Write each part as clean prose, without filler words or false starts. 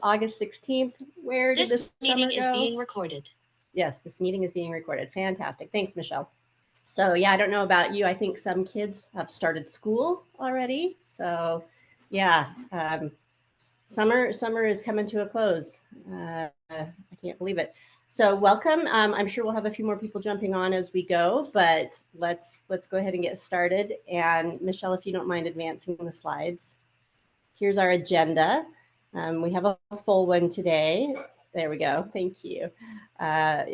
August 16th. Where did this meeting summer go? is being recorded. Yes, this meeting is being recorded. Fantastic. Thanks, Michelle. So yeah, I don't know about you. I think some kids have started school already. So yeah, summer is coming to a close. I can't believe it. So welcome. I'm sure we'll have a few more people jumping on as we go, but let's go ahead and get started. And Michelle, if you don't mind advancing the slides. Here's our agenda. We have a full one today. There we go. Thank you. Yeah,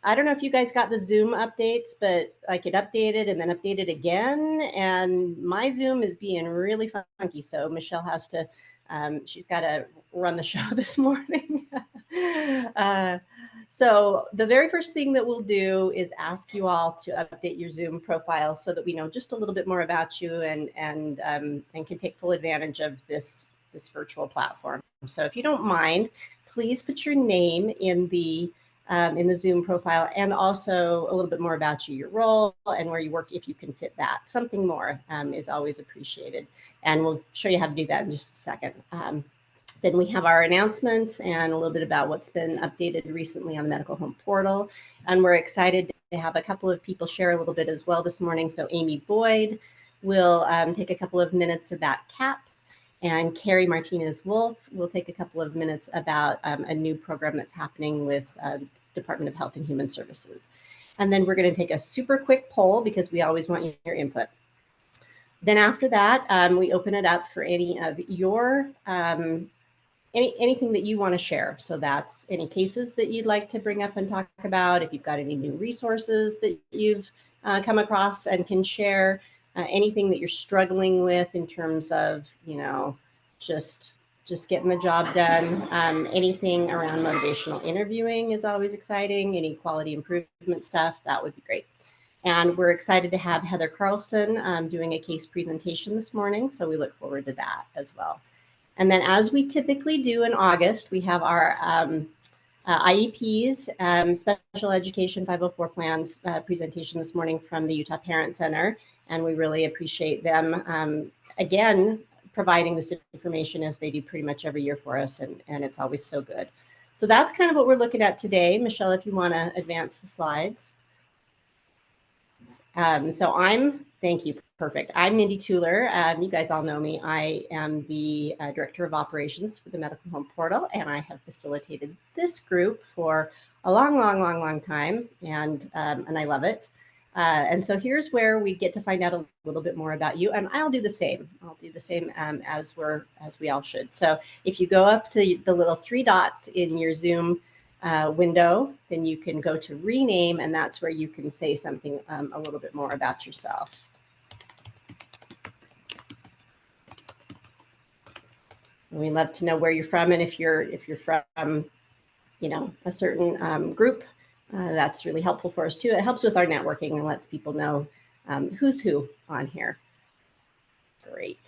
I don't know if you guys got the Zoom updates, but like it updated and then updated again. And my Zoom is being really funky. So Michelle has to, she's got to run the show this morning. So the very first thing that we'll do is ask you all to update your Zoom profile so that we know just a little bit more about you and can take full advantage of this virtual platform. So if you don't mind, please put your name in the Zoom profile and also a little bit more about you, your role and where you work, if you can fit that. Something more is always appreciated. And we'll show you how to do that in just a second. Then we have our announcements and a little bit about what's been updated recently on the Medical Home Portal. And we're excited to have a couple of people share a little bit as well this morning. So Amy Boyd will take a couple of minutes about CAP, and Carrie Martinez-Wolf will take a couple of minutes about a new program that's happening with Department of Health and Human Services. And then we're going to take a super quick poll because we always want your input. Then after that, we open it up for any of your anything that you want to share. So that's any cases that you'd like to bring up and talk about. If you've got any new resources that you've come across and can share, anything that you're struggling with in terms of, just getting the job done. Anything around motivational interviewing is always exciting. Any quality improvement stuff, that would be great. And we're excited to have Heather Carlson doing a case presentation this morning. So we look forward to that as well. And then as we typically do in August, we have our IEPs, Special Education 504 Plans presentation this morning from the Utah Parent Center. And we really appreciate them, again, providing this information as they do pretty much every year for us. And it's always so good. So that's kind of what we're looking at today. Michelle, if you want to advance the slides. Thank you. Perfect. I'm Mindy Tueller. You guys all know me. I am the Director of Operations for the Medical Home Portal, and I have facilitated this group for a long time, and I love it. And so here's where we get to find out a little bit more about you, and I'll do the same. I'll do the same as we all should. So if you go up to the little three dots in your Zoom window, then you can go to rename, and that's where you can say something a little bit more about yourself. We'd love to know where you're from, and if you're from, a certain group, that's really helpful for us too. It helps with our networking and lets people know who's who on here. Great.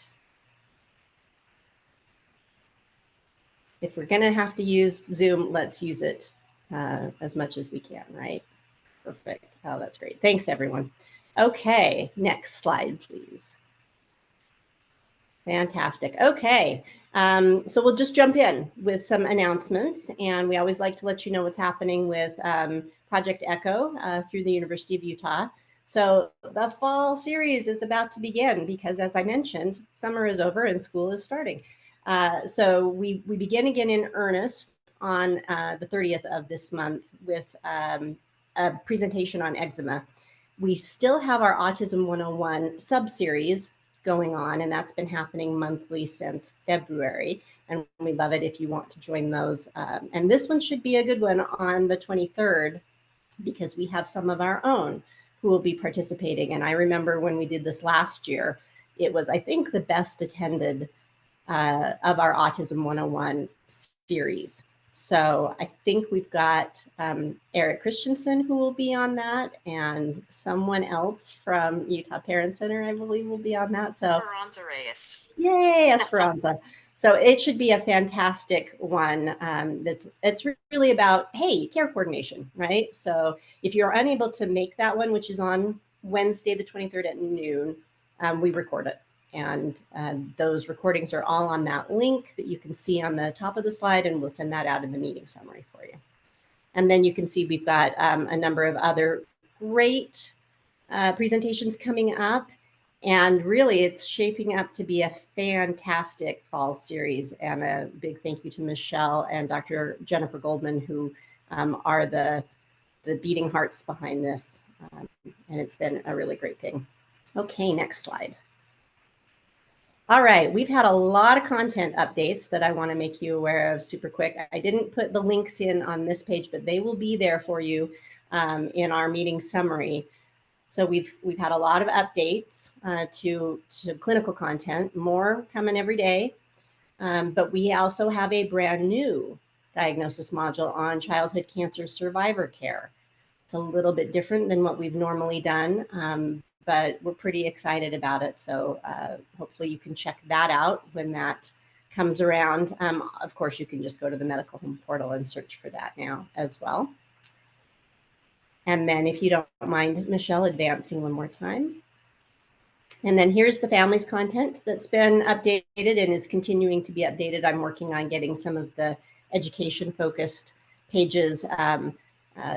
If we're going to have to use Zoom, let's use it as much as we can, right? Perfect. Oh, that's great. Thanks, everyone. Okay, next slide, please. Fantastic. Okay, so we'll just jump in with some announcements, and we always like to let you know what's happening with Project Echo through the University of Utah. So the fall series is about to begin because, as I mentioned, summer is over and school is starting. So we begin again in earnest on the 30th of this month with a presentation on eczema. We still have our Autism 101 sub-series going on, and that's been happening monthly since February, and we love it if you want to join those. And this one should be a good one on the 23rd because we have some of our own who will be participating. And I remember when we did this last year, it was, I think, the best attended of our Autism 101 series. So I think we've got Eric Christensen who will be on that, and someone else from Utah Parent Center, I believe, will be on that. So Esperanza Reyes. Yay, Esperanza. So it should be a fantastic one. It's really about, hey, care coordination, right? So if you're unable to make that one, which is on Wednesday, the 23rd at noon, we record it. And those recordings are all on that link that you can see on the top of the slide, and we'll send that out in the meeting summary for you. And then you can see we've got a number of other great presentations coming up. And really, it's shaping up to be a fantastic fall series. And a big thank you to Michelle and Dr. Jennifer Goldman, who are the beating hearts behind this. And it's been a really great thing. Okay, next slide. All right, we've had a lot of content updates that I want to make you aware of super quick. I didn't put the links in on this page, but they will be there for you in our meeting summary. So we've had a lot of updates to clinical content, more coming every day. But we also have a brand new diagnosis module on childhood cancer survivor care. It's a little bit different than what we've normally done, but we're pretty excited about it. So hopefully you can check that out when that comes around. Of course, you can just go to the Medical Home Portal and search for that now as well. And then if you don't mind, Michelle, advancing one more time. And then here's the families content that's been updated and is continuing to be updated. I'm working on getting some of the education-focused pages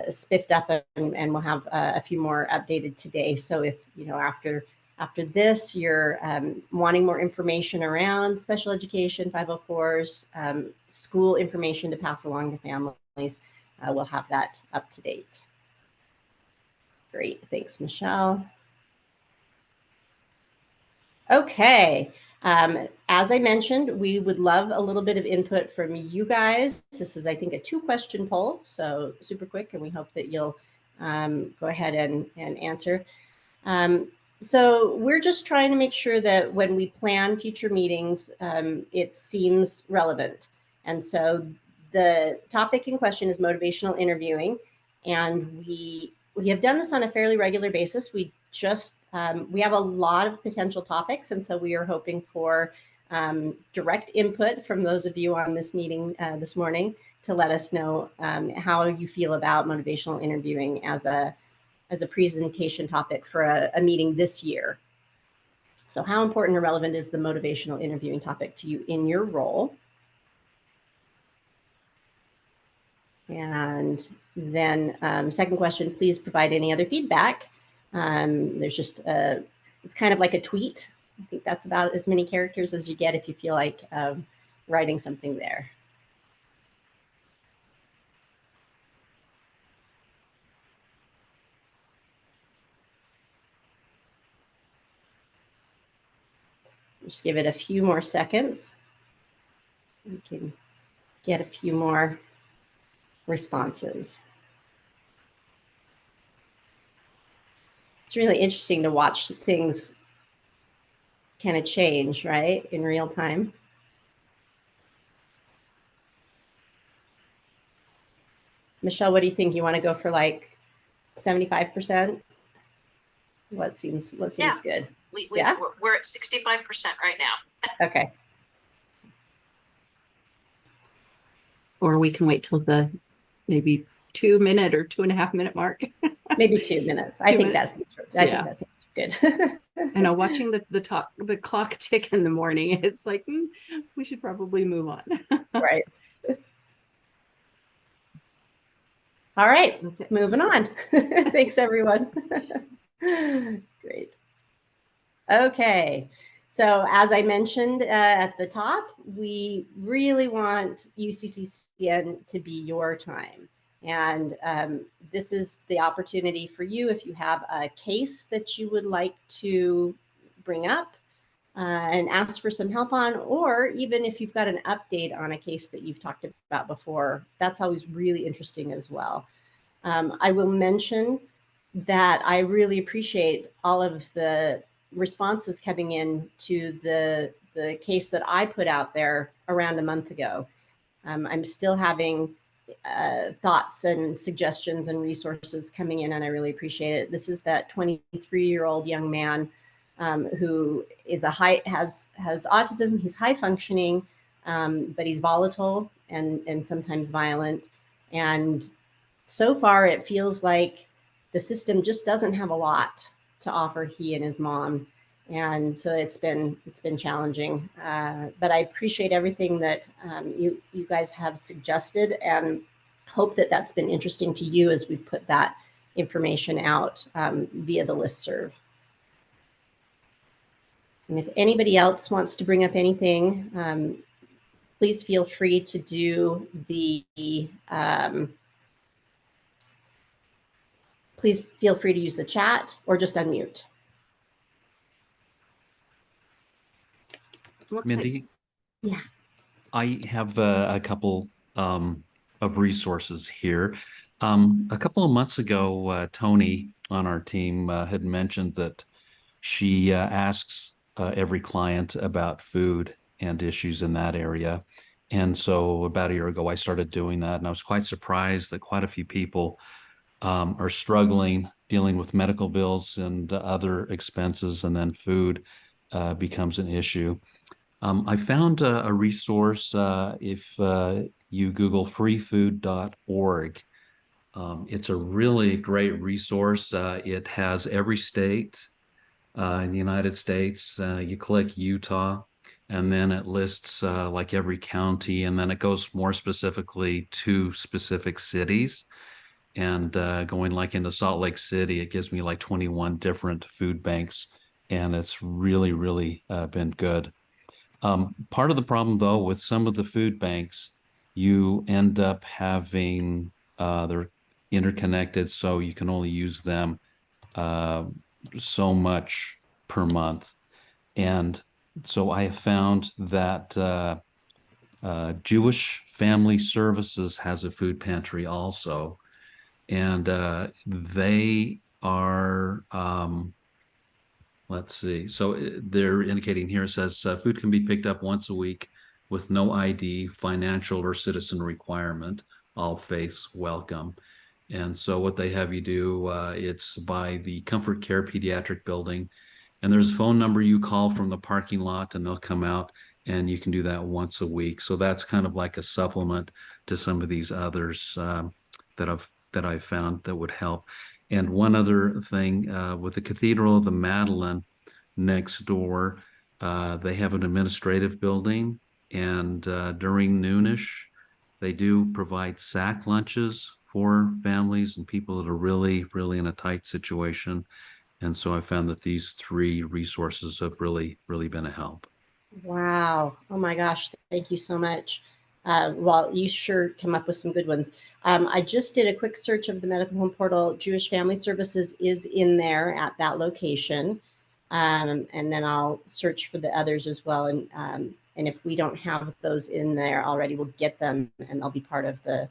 spiffed up, and we'll have a few more updated today. So if, you know, after this, you're wanting more information around special education, 504s, school information to pass along to families, we'll have that up to date. Great, thanks, Michelle. Okay, as I mentioned, we would love a little bit of input from you guys. This is, I think, a 2-question poll, so super quick, and we hope that you'll go ahead and answer. So we're just trying to make sure that when we plan future meetings, it seems relevant. And so the topic in question is motivational interviewing, and we have done this on a fairly regular basis. We just we have a lot of potential topics, and so we are hoping for direct input from those of you on this meeting this morning to let us know how you feel about motivational interviewing as a presentation topic for a meeting this year. So how important or relevant is the motivational interviewing topic to you in your role? And then second question, please provide any other feedback. There's just it's kind of like a tweet. I think that's about as many characters as you get if you feel like writing something there. Just give it a few more seconds. We can get a few more responses. It's really interesting to watch things kind of change, right, in real time. Michelle, what do you think? You want to go for like 75%? What seems good? We're at 65% right now. Okay. Or we can wait till the maybe 2-minute or 2.5-minute mark. Maybe 2 minutes. I think that seems good. I know, watching the clock tick in the morning, it's like we should probably move on. Right. All right, moving on. Thanks, everyone. Great. Okay. So as I mentioned at the top, we really want UCCCN to be your time. And this is the opportunity for you if you have a case that you would like to bring up and ask for some help on, or even if you've got an update on a case that you've talked about before, that's always really interesting as well. I will mention that I really appreciate all of the responses coming in to the case that I put out there around a month ago. I'm still having thoughts and suggestions and resources coming in, and I really appreciate it. This is that 23-year-old young man who is has autism. He's high functioning, but he's volatile and sometimes violent. And so far, it feels like the system just doesn't have a lot to offer he and his mom. And so it's been challenging, but I appreciate everything that you guys have suggested, and hope that that's been interesting to you as we've put that information out via the listserv. And if anybody else wants to bring up anything, please feel free to do the please feel free to use the chat or just unmute. Mindy, yeah, I have a couple of resources here. A couple of months ago, Tony on our team had mentioned that she asks every client about food and issues in that area. And so about a year ago, I started doing that. And I was quite surprised that quite a few people are struggling dealing with medical bills and other expenses, and then food becomes an issue. I found a resource if you Google freefood.org. It's a really great resource. It has every state in the United States. You click Utah, and then it lists like every county, and then it goes more specifically to specific cities. And going like into Salt Lake City, it gives me like 21 different food banks, and it's really, really been good. Part of the problem, though, with some of the food banks, you end up having they're interconnected, so you can only use them uh, so much per month. And so I have found that Jewish Family Services has a food pantry also, and they are let's see. So they're indicating here, it says food can be picked up once a week with no ID, financial, or citizen requirement. All faiths welcome. And so what they have you do, it's by the Comfort Care Pediatric Building. And there's a phone number you call from the parking lot, and they'll come out, and you can do that once a week. So that's kind of like a supplement to some of these others that I've found that would help. And one other thing, with the Cathedral of the Madeleine next door, they have an administrative building, and during noonish, they do provide sack lunches for families and people that are really, really in a tight situation. And so I found that these three resources have really, really been a help. wow, oh my gosh, thank you so much. Well, you sure come up with some good ones. I just did a quick search of the medical home portal. Jewish Family Services is in there at that location. And then I'll search for the others as well. And if we don't have those in there already, we'll get them, and they'll be part of the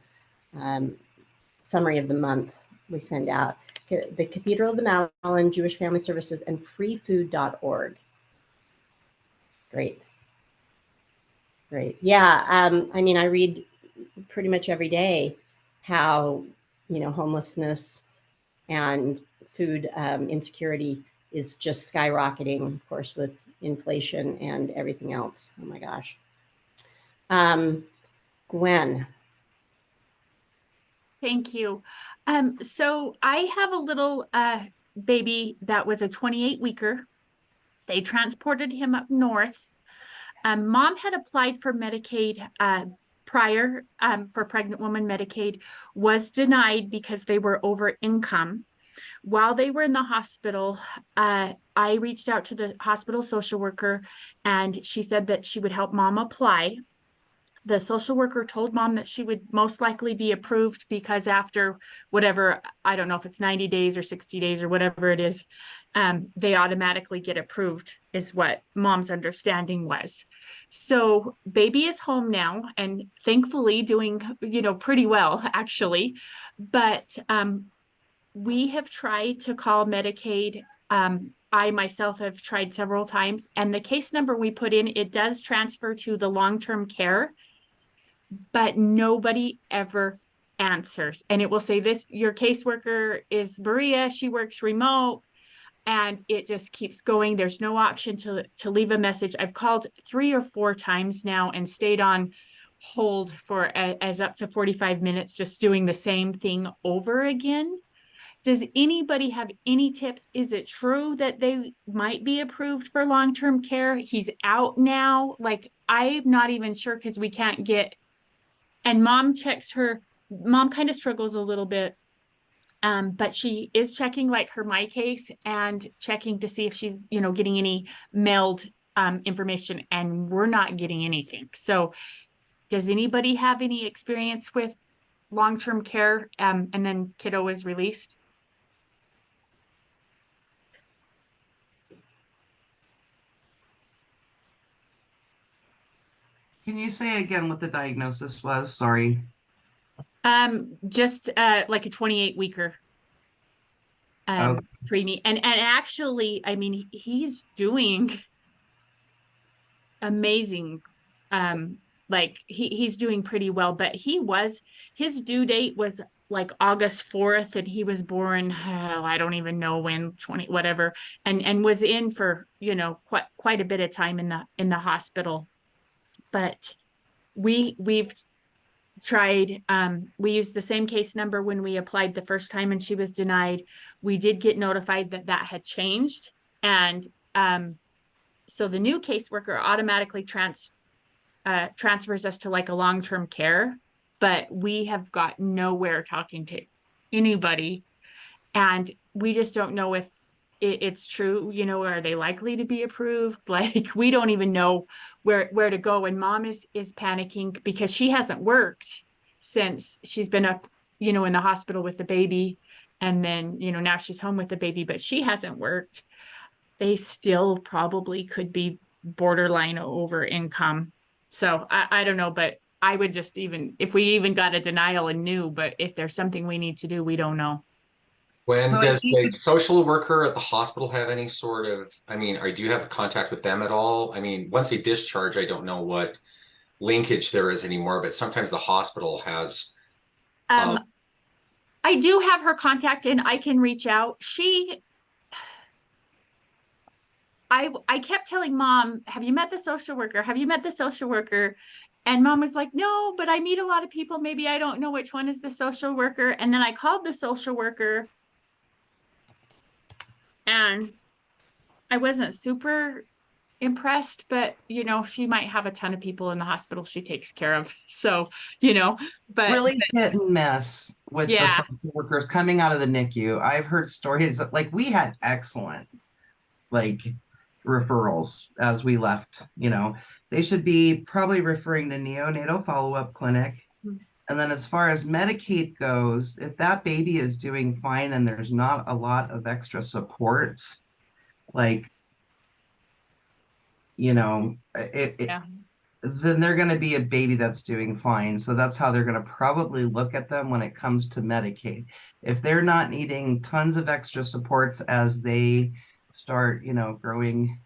summary of the month we send out. The Cathedral of the Madeleine, Jewish Family Services, and freefood.org. Great. Great. Yeah. I mean, I read pretty much every day how, homelessness and food insecurity is just skyrocketing, of course, with inflation and everything else. Oh my gosh. Gwen. Thank you. So I have a little baby that was a 28-weeker. They transported him up north. Mom had applied for Medicaid prior for pregnant woman Medicaid, was denied because they were over income. While they were in the hospital, I reached out to the hospital social worker, and she said that she would help mom apply. The social worker told mom that she would most likely be approved because after whatever, I don't know if it's 90 days or 60 days or whatever it is, they automatically get approved, is what mom's understanding was. So baby is home now, and thankfully doing, pretty well actually. But we have tried to call Medicaid. I myself have tried several times, and the case number we put in, it does transfer to the long-term care, but nobody ever answers. And it will say this, your caseworker is Maria, she works remote, and it just keeps going. There's no option to leave a message. I've called 3 or 4 times now and stayed on hold for as up to 45 minutes, just doing the same thing over again. Does anybody have any tips? Is it true that they might be approved for long-term care? He's out now. Like, I'm not even sure because we can't get, and mom checks her, mom kind of struggles a little bit. But she is checking like her My Case and checking to see if she's, getting any mailed information, and we're not getting anything. So does anybody have any experience with long-term care and then kiddo is released? Can you say again what the diagnosis was? Sorry. Just like a 28 weeker. Okay. Preemie. And actually, I mean, he's doing amazing. Like he's doing pretty well, but his due date was like August 4th, and he was born, I don't even know when, 20 whatever, and was in for, quite a bit of time in the hospital. But we've tried, we used the same case number when we applied the first time and she was denied. We did get notified that had changed, and so the new caseworker automatically transfers us to like a long-term care, but we have got nowhere talking to anybody, and we just don't know if it's true. Are they likely to be approved? Like, we don't even know where to go. And mom is panicking because she hasn't worked since she's been up, in the hospital with the baby. And then, now she's home with the baby, but she hasn't worked. They still probably could be borderline over income. So I don't know, but I would just, even if we even got a denial and knew, but if there's something we need to do, we don't know. When So does the social worker at the hospital have any sort of, do you have contact with them at all? Once they discharge, I don't know what linkage there is anymore, but sometimes the hospital has. I do have her contact and I can reach out. I kept telling mom, have you met the social worker? Have you met the social worker? And mom was like, no, but I meet a lot of people. Maybe I don't know which one is the social worker. And then I called the social worker, and I wasn't super impressed, but she might have a ton of people in the hospital she takes care of. So, but Really hit and miss with the Yeah. social workers coming out of the NICU. I've heard stories of, like, we had excellent referrals as we left. They should be probably referring to neonatal follow-up clinic. And then as far as Medicaid goes, if that baby is doing fine and there's not a lot of extra supports, then they're going to be a baby that's doing fine. So that's how they're going to probably look at them when it comes to Medicaid. If they're not needing tons of extra supports as they start, growing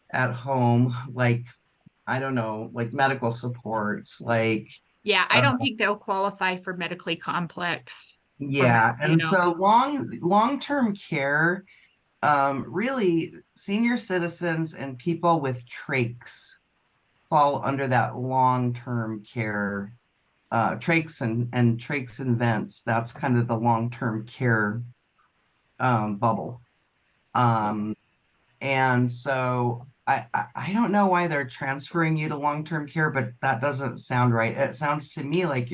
at home, I don't know, like medical supports, yeah, I don't think they'll qualify for medically complex. Yeah. And so long-term care, really senior citizens and people with trachs fall under that long-term care, trachs and trachs and vents. That's kind of the long-term care bubble. And so I don't know why they're transferring you to long-term care, but that doesn't sound right. It sounds to me like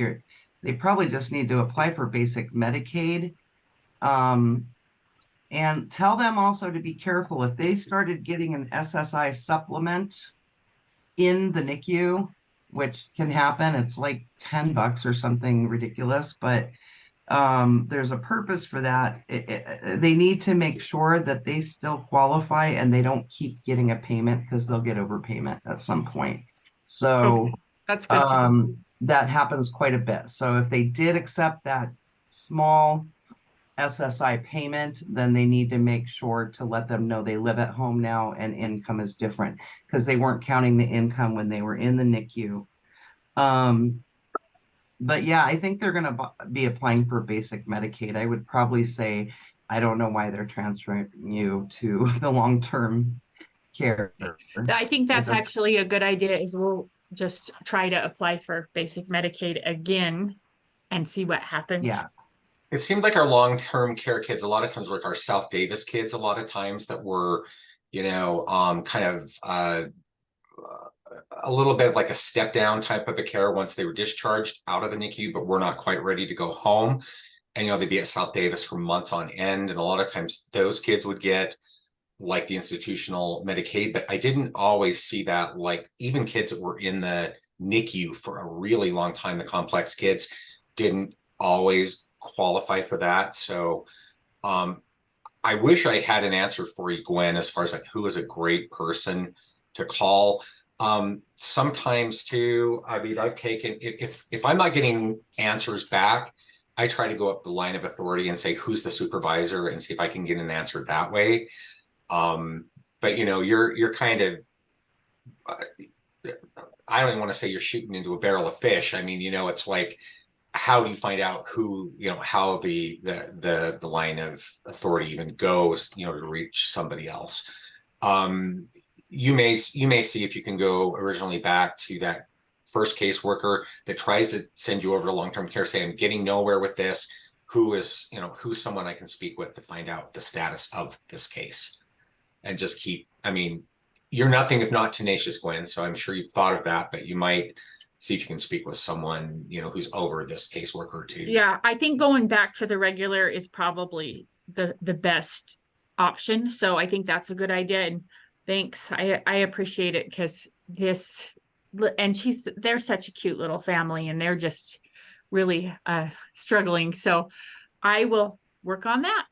they probably just need to apply for basic Medicaid. And tell them also to be careful if they started getting an SSI supplement in the NICU, which can happen. It's like $10 or something ridiculous, but there's a purpose for that. They need to make sure that they still qualify and they don't keep getting a payment, because they'll get overpayment at some point. So that's good. that happens quite a bit. So if they did accept that small SSI payment, then they need to make sure to let them know they live at home now and income is different, because they weren't counting the income when they were in the NICU. But yeah, I think they're going to be applying for basic Medicaid. I would probably say, I don't know why they're transferring you to the long-term care. I think that's actually a good idea, is we'll just try to apply for basic Medicaid again and see what happens. Yeah. It seemed like our long-term care kids, a lot of times, like our South Davis kids, a lot of times that were, kind of a little bit of like a step down type of a care once they were discharged out of the NICU, but we're not quite ready to go home. And, they'd be at South Davis for months on end. And a lot of times those kids would get like the institutional Medicaid, but I didn't always see that, like even kids that were in the NICU for a really long time, the complex kids didn't always qualify for that. So I wish I had an answer for you, Gwen, as far as like who is a great person to call. Sometimes too, I mean, I've taken, if I'm not getting answers back, I try to go up the line of authority and say, who's the supervisor, and see if I can get an answer that way. But you're kind of, I don't even want to say you're shooting into a barrel of fish. I mean, it's like, how do you find out who, how the line of authority even goes, to reach somebody else. You may see if you can go originally back to that first caseworker that tries to send you over to long-term care, say, I'm getting nowhere with this. Who's someone I can speak with to find out the status of this case, and just keep, I mean, you're nothing if not tenacious, Gwen. So I'm sure you've thought of that, but you might see if you can speak with someone, who's over this caseworker too. Yeah, I think going back to the regular is probably the best option. So I think that's a good idea. And thanks. I appreciate it, because they're such a cute little family, and they're just really struggling. So I will work on that.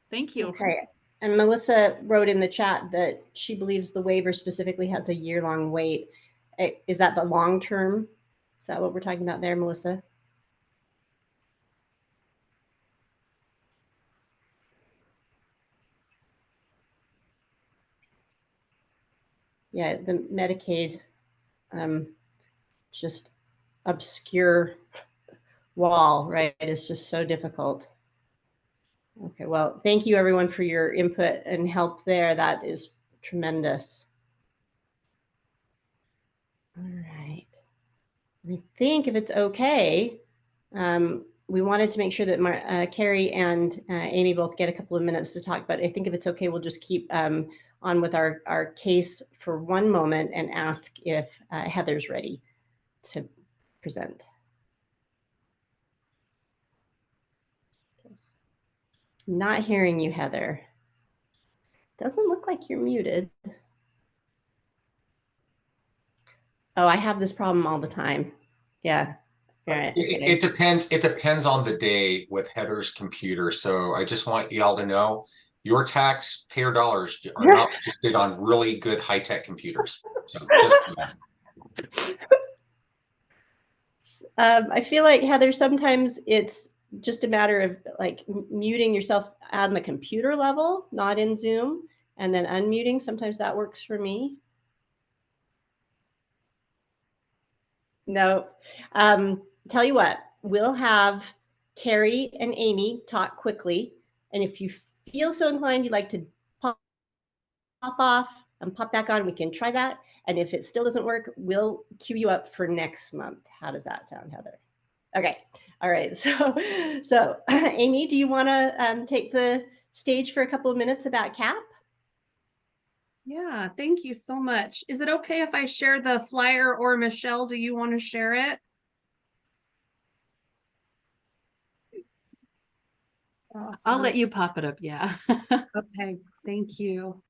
Thank you. Okay. And Melissa wrote in the chat that she believes the waiver specifically has a year-long wait. Is that the long term? Is that what we're talking about there, Melissa? Yeah, the Medicaid, just obscure wall, right? It's just so difficult. Okay, well, thank you everyone for your input and help there. That is tremendous. All right. I think if it's okay, we wanted to make sure that Carrie and Amy both get a couple of minutes to talk, but I think if it's okay, we'll just keep on with our case for one moment and ask if Heather's ready to present. Not hearing you, Heather. Doesn't look like you're muted. Oh, I have this problem all the time. Yeah. All right. It depends. It depends on the day with Heather's computer. So I just want y'all to know your taxpayer dollars are not wasted on really good high-tech computers. So just I feel like, Heather, sometimes it's just a matter of like muting yourself on the computer level, not in Zoom, and then unmuting. Sometimes that works for me. No. Tell you what, we'll have Carrie and Amy talk quickly. And if you feel so inclined, you'd like to pop off and pop back on, we can try that. And if it still doesn't work, we'll queue you up for next month. How does that sound, Heather? Okay. All right. So Amy, do you want to take the stage for a couple of minutes about CAP? Yeah, thank you so much. Is it okay if I share the flyer, or Michelle, do you want to share it? Awesome. I'll let you pop it up. Yeah. Okay, thank you.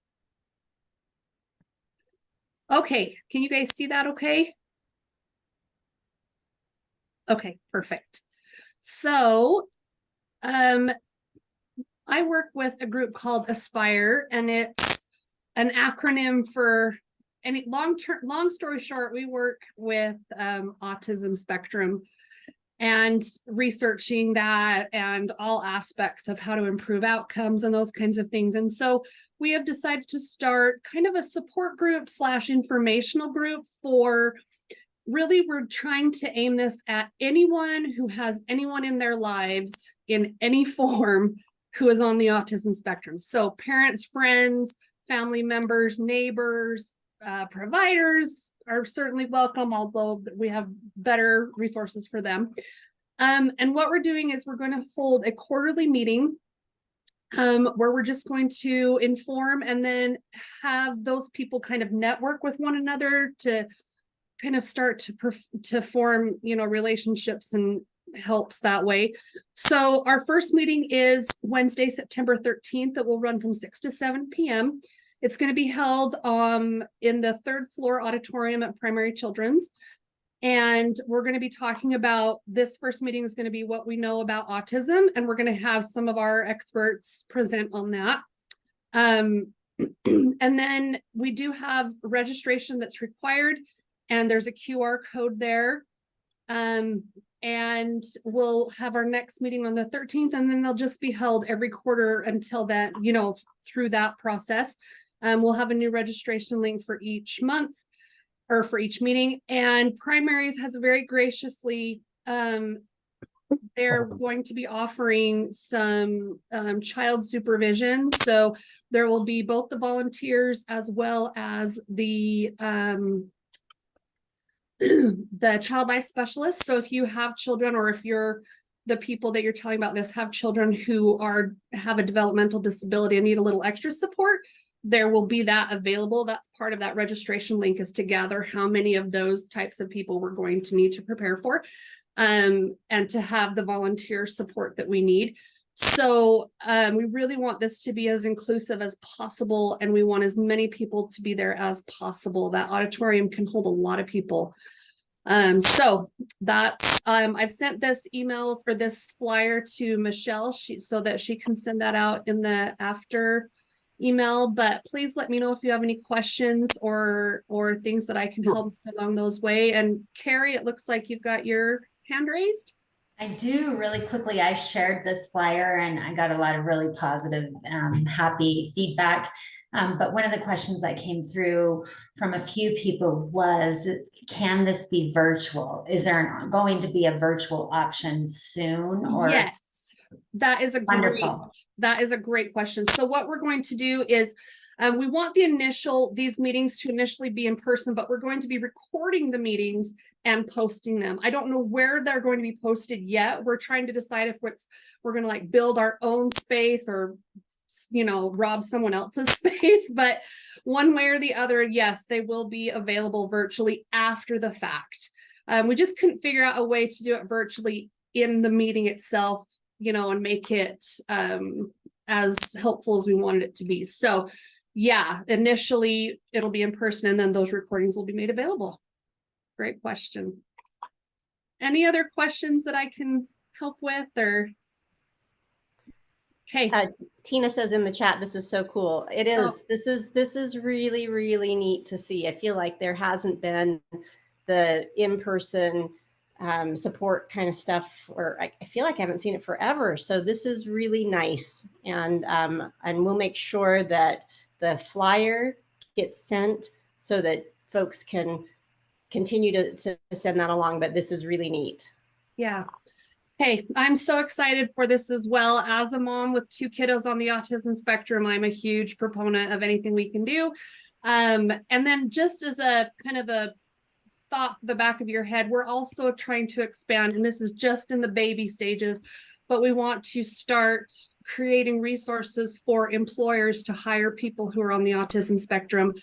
Okay, can you guys see that okay? Okay, perfect. So, I work with a group called Aspire, and it's an acronym for any long story short, we work with autism spectrum and researching that and all aspects of how to improve outcomes and those kinds of things. And so we have decided to start kind of a support group / informational group for, really, we're trying to aim this at anyone who has anyone in their lives in any form who is on the autism spectrum. So parents, friends, family members, neighbors, providers are certainly welcome, although we have better resources for them. And what we're doing is we're going to hold a quarterly meeting where we're just going to inform and then have those people kind of network with one another to kind of start to form, you know, relationships and helps that way. So our first meeting is Wednesday, September 13th. That will run from 6 to 7 p.m. It's going to be held in the 3rd floor auditorium at Primary Children's. And we're going to be talking about, this first meeting is going to be what we know about autism, and we're going to have some of our experts present on that. And then we do have registration that's required, and there's a QR code there. And we'll have our next meeting on the 13th, and then they'll just be held every quarter until that, you know, through that process. We'll have a new registration link for each month or for each meeting. And Primaries has very graciously, they're going to be offering some child supervision. So there will be both the volunteers as well as the child life specialist. So if you have children, or if you're the people that you're telling about this have children who have a developmental disability and need a little extra support, there will be that available. That's part of that registration link, is to gather how many of those types of people we're going to need to prepare for, and to have the volunteer support that we need. So we really want this to be as inclusive as possible, and we want as many people to be there as possible. That auditorium can hold a lot of people. So that's, I've sent this email for this flyer to Michelle, so that she can send that out in the after email. But please let me know if you have any questions or things that I can help along those way. And Carrie, it looks like you've got your hand raised. I do. Really quickly, I shared this flyer and I got a lot of really positive, happy feedback. But one of the questions that came through from a few people was, can this be virtual? Is there going to be a virtual option soon? Or yes, that is a great question. So what we're going to do is, we want these meetings to initially be in person, but we're going to be recording the meetings and posting them. I don't know where they're going to be posted yet. We're trying to decide if we're going to like build our own space or, you know, rob someone else's space. But one way or the other, yes, they will be available virtually after the fact. We just couldn't figure out a way to do it virtually in the meeting itself, you know, and make it as helpful as we wanted it to be. So yeah, initially it'll be in person, and then those recordings will be made available. Great question. Any other questions that I can help with, or? Okay. Tina says in the chat, this is so cool. It is. Oh. This is really, really neat to see. I feel like there hasn't been the in-person support kind of stuff, or I feel like I haven't seen it forever. So this is really nice. And we'll make sure that the flyer gets sent so that folks can continue to send that along. But this is really neat. Yeah. Hey, I'm so excited for this as well. As a mom with 2 kiddos on the autism spectrum, I'm a huge proponent of anything we can do. And then just as a kind of a thought for the back of your head, we're also trying to expand, and this is just in the baby stages, but we want to start creating resources for employers to hire people who are on the autism spectrum.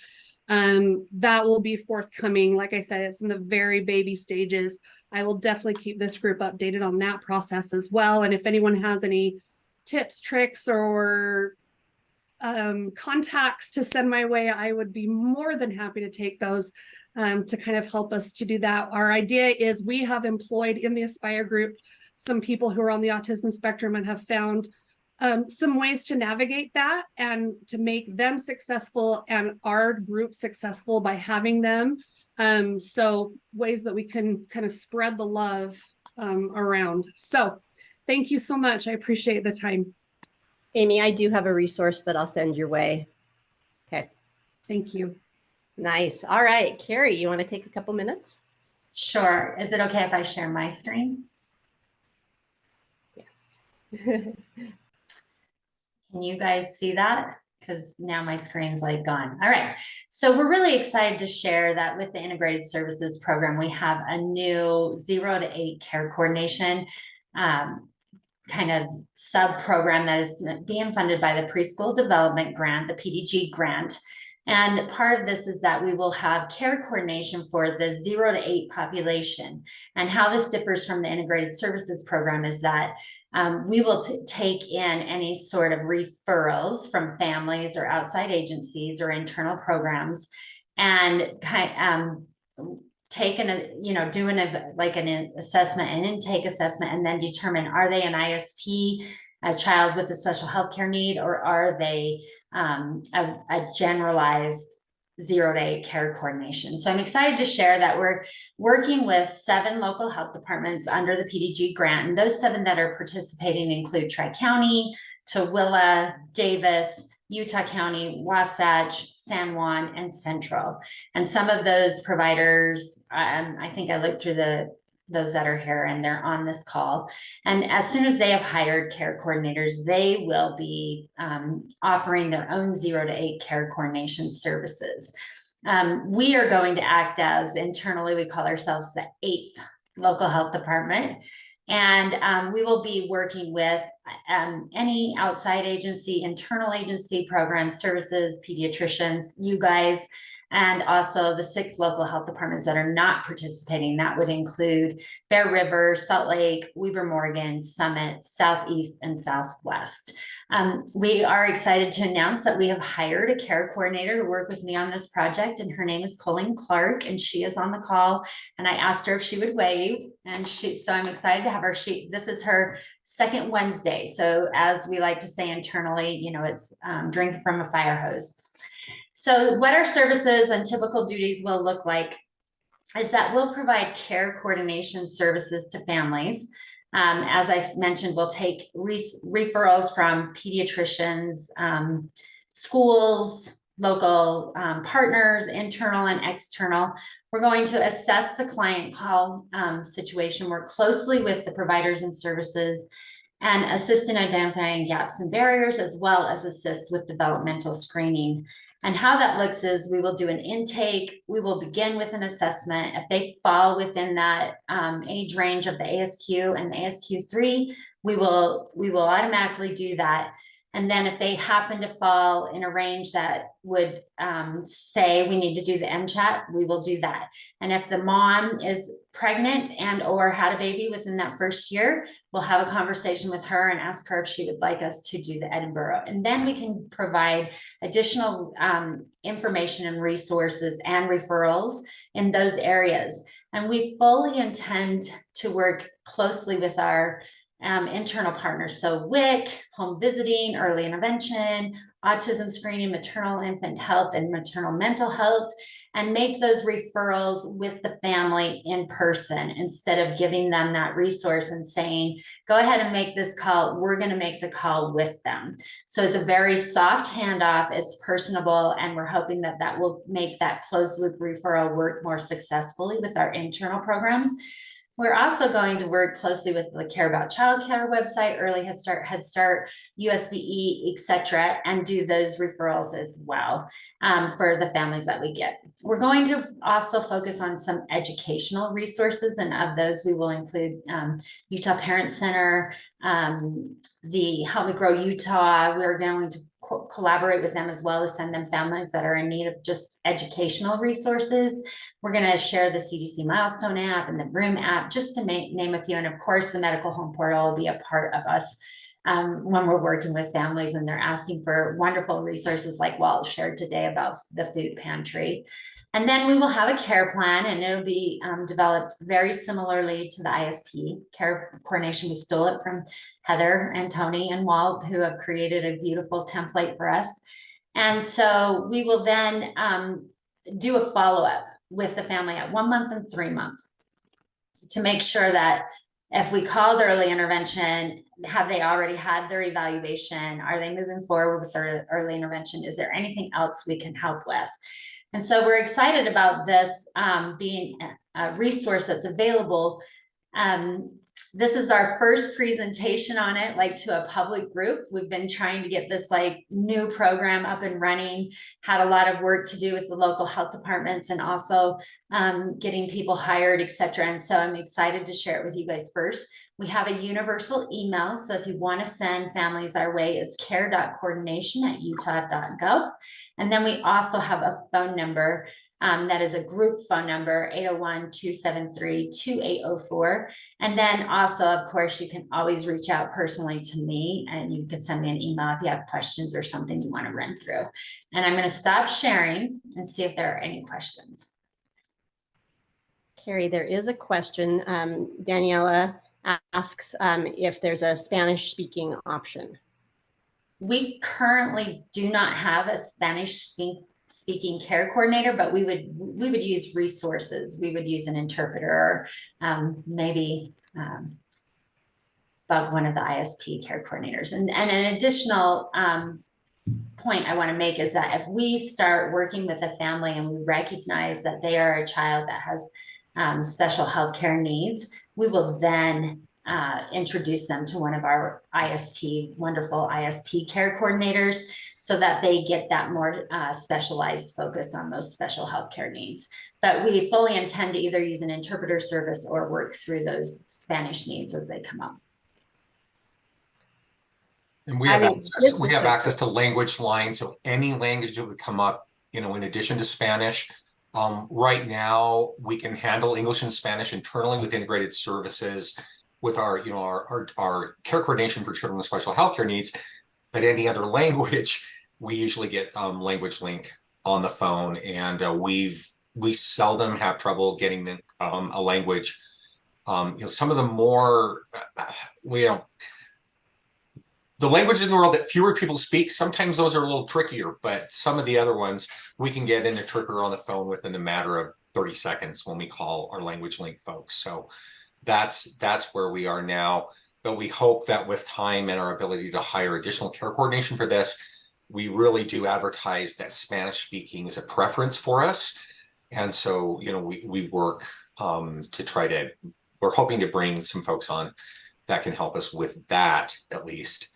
That will be forthcoming. Like I said, it's in the very baby stages. I will definitely keep this group updated on that process as well. And if anyone has any tips, tricks, or contacts to send my way, I would be more than happy to take those to kind of help us to do that. Our idea is, we have employed in the Aspire group some people who are on the autism spectrum and have found some ways to navigate that and to make them successful and our group successful by having them. So ways that we can kind of spread the love around. So thank you so much. I appreciate the time. Amy, I do have a resource that I'll send your way. Okay. Thank you. Nice. All right, Carrie, you want to take a couple minutes? Sure. Is it okay if I share my screen? Yes. Can you guys see that? because now my screen's like gone. All right. So we're really excited to share that with the Integrated Services Program, we have a new 0 to 8 care coordination kind of sub program that is being funded by the Preschool Development Grant, the PDG grant. And part of this is that we will have care coordination for the 0 to 8 population. And how this differs from the Integrated Services Program is that we will take in any sort of referrals from families or outside agencies or internal programs and take doing an assessment, an intake assessment, and then determine, are they an ISP, a child with a special healthcare need, or are they a generalized 0 to 8 care coordination. So I'm excited to share that we're working with 7 local health departments under the PDG grant. And those 7 that are participating include Tri-County, Tooele, Davis, Utah County, Wasatch, San Juan, and Central. And some of those providers, I think I looked through those that are here and they're on this call. And as soon as they have hired care coordinators, they will be offering their own 0 to 8 care coordination services. We are going to act as, internally, we call ourselves the 8th local health department. And we will be working with any outside agency, internal agency, program services, pediatricians, you guys, and also the 6 local health departments that are not participating. That would include Bear River, Salt Lake, Weber Morgan, Summit, Southeast, and Southwest. We are excited to announce that we have hired a care coordinator to work with me on this project, and her name is Colleen Clark, and she is on the call. And I asked her if she would wave, and so I'm excited to have her. This is her second Wednesday. So as we like to say internally, it's drinking from a fire hose. So what our services and typical duties will look like is that we'll provide care coordination services to families. As I mentioned, we'll take referrals from pediatricians, schools, local partners, internal and external. We're going to assess the client call situation, work closely with the providers and services, and assist in identifying gaps and barriers, as well as assist with developmental screening. And how that looks is we will do an intake. We will begin with an assessment. If they fall within that age range of the ASQ and the ASQ3, we will automatically do that. And then if they happen to fall in a range that would say we need to do the MCHAT, we will do that. And if the mom is pregnant and or had a baby within that first year, we'll have a conversation with her and ask her if she would like us to do the Edinburgh. And then we can provide additional information and resources and referrals in those areas. And we fully intend to work closely with our internal partners. So WIC, home visiting, early intervention, autism screening, maternal infant health, and maternal mental health, and make those referrals with the family in person instead of giving them that resource and saying, go ahead and make this call. We're going to make the call with them. So it's a very soft handoff. It's personable, and we're hoping that that will make that closed loop referral work more successfully with our internal programs. We're also going to work closely with the Care About Childcare website, Early Head Start, USBE, etc., and do those referrals as well for the families that we get. We're going to also focus on some educational resources, and of those we will include Utah Parent Center, the Help Me Grow Utah. We're going to collaborate with them as well as send them families that are in need of just educational resources. We're going to share the CDC Milestone app and the Vroom app, just to name a few. And of course, the medical home portal will be a part of us when we're working with families and they're asking for wonderful resources like Walt shared today about the food pantry. And then we will have a care plan, and it'll be developed very similarly to the ISP care coordination. We stole it from Heather and Tony and Walt, who have created a beautiful template for us. And so we will then do a follow-up with the family at 1 month and 3 months to make sure that if we called early intervention, have they already had their evaluation? Are they moving forward with their early intervention? Is there anything else we can help with? And so we're excited about this being a resource that's available this is our first presentation on it, like to a public group. We've been trying to get this like new program up and running, had a lot of work to do with the local health departments and also getting people hired, etc. And so I'm excited to share it with you guys first. We have a universal email. So if you want to send families our way, it's care.coordination@utah.gov. And then we also have a phone number that is a group phone number, 801-273-2804. And then also, of course, you can always reach out personally to me, and you can send me an email if you have questions or something you want to run through. And I'm going to stop sharing and see if there are any questions. Carrie, there is a question. Daniela asks if there's a Spanish speaking option. We currently do not have a Spanish speaking care coordinator, but we would use resources. We would use an interpreter, or maybe bug one of the ISP care coordinators. And an additional point I want to make is that if we start working with a family and we recognize that they are a child that has special healthcare needs, we will then introduce them to one of our wonderful ISP care coordinators, so that they get that more specialized focus on those special healthcare needs. But we fully intend to either use an interpreter service or work through those Spanish needs as they come up. And we have access to language lines, so any language that would come up, in addition to Spanish. Right now, we can handle English and Spanish internally with integrated services with our care coordination for children with special healthcare needs. But any other language, we usually get Language Link on the phone, and we seldom have trouble getting a language. Some of the more the languages in the world that fewer people speak, sometimes those are a little trickier, but some of the other ones we can get an interpreter on the phone within a matter of 30 seconds when we call our Language Link folks. So that's where we are now. But we hope that with time and our ability to hire additional care coordination for this, we really do advertise that Spanish speaking is a preference for us. And so, we work we're hoping to bring some folks on that can help us with that, at least,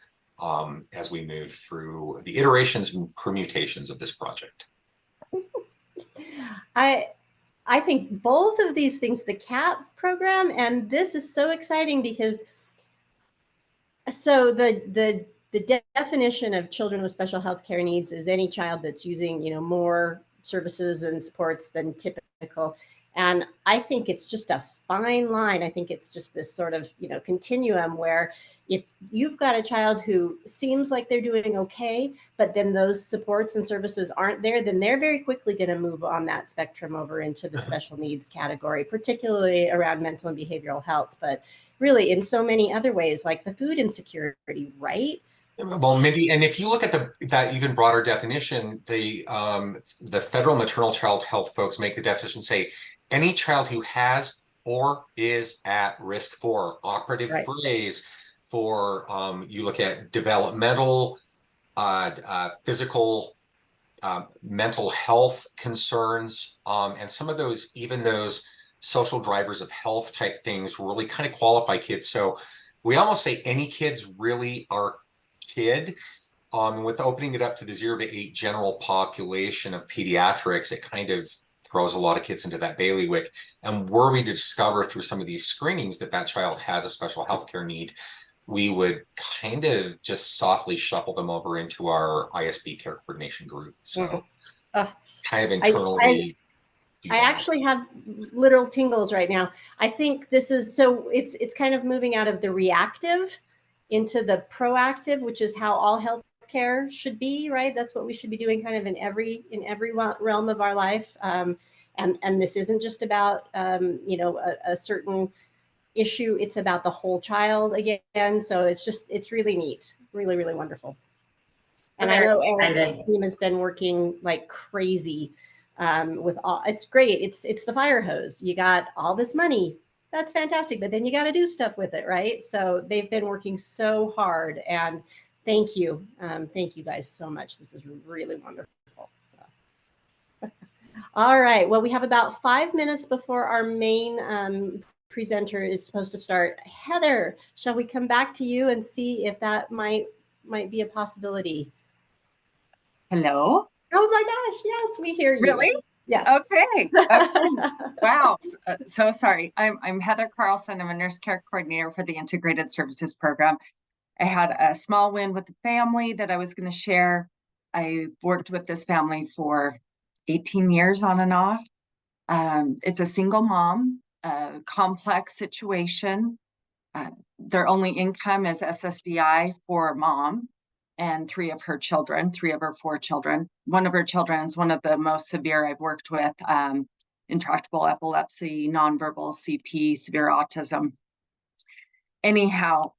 as we move through the iterations and permutations of this project. I think both of these things, the CAP program and this, is so exciting because the definition of children with special health care needs is any child that's using, more services and supports than typical. And I think it's just a fine line. I think it's just this sort of, continuum where if you've got a child who seems like they're doing okay, but then those supports and services aren't there, then they're very quickly going to move on that spectrum over into the special needs category, particularly around mental and behavioral health, but really in so many other ways, like the food insecurity, right? Well, Mindy, and if you look at that even broader definition, the federal maternal child health folks make the definition say any child who has or is at risk for, operative phrase for, you look at developmental, physical, mental health concerns, and some of those, even those social drivers of health type things really kind of qualify kids. So we almost say any kids really are kid. With opening it up to the 0 to 8 general population of pediatrics, it kind of throws a lot of kids into that bailiwick. And were we to discover through some of these screenings that child has a special healthcare need, we would kind of just softly shuffle them over into our ISB care coordination group. So kind of internally. I actually have literal tingles right now. I think this is, so it's kind of moving out of the reactive into the proactive, which is how all healthcare should be, right? That's what we should be doing kind of in every realm of our life. And this isn't just about, a certain issue. It's about the whole child again. So it's really neat, really, really wonderful. And I know Eric's team has been working like crazy with all, it's great. It's the fire hose. You got all this money. That's fantastic. But then you got to do stuff with it, right? So they've been working so hard, and thank you. Thank you guys so much. This is really wonderful. All right. Well, we have about 5 minutes before our main presenter is supposed to start. Heather, shall we come back to you and see if that might be a possibility? Hello? Oh my gosh, yes, we hear you. Really? Yes. Okay. Wow. So sorry. I'm Heather Carlson. I'm a nurse care coordinator for the Integrated Services Program. I had a small win with the family that I was going to share. I worked with this family for 18 years on and off. It's a single mom, a complex situation. Their only income is SSDI for mom and three of her 4 children. One of her children is one of the most severe I've worked with, intractable epilepsy, nonverbal CP, severe autism. Anyhow,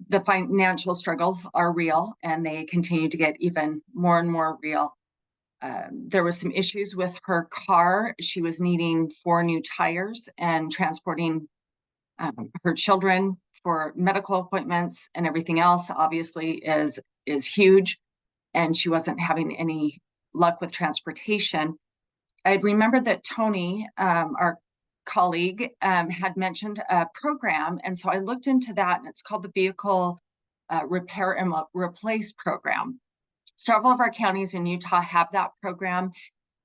the financial struggles are real and they continue to get even more and more real. There was some issues with her car. She was needing 4 new tires and transporting her children for medical appointments and everything else obviously is huge, and she wasn't having any luck with transportation. I remember that Tony, our colleague, had mentioned a program, and so I looked into that, and it's called the Vehicle Repair and Replace Program. Several of our counties in Utah have that program,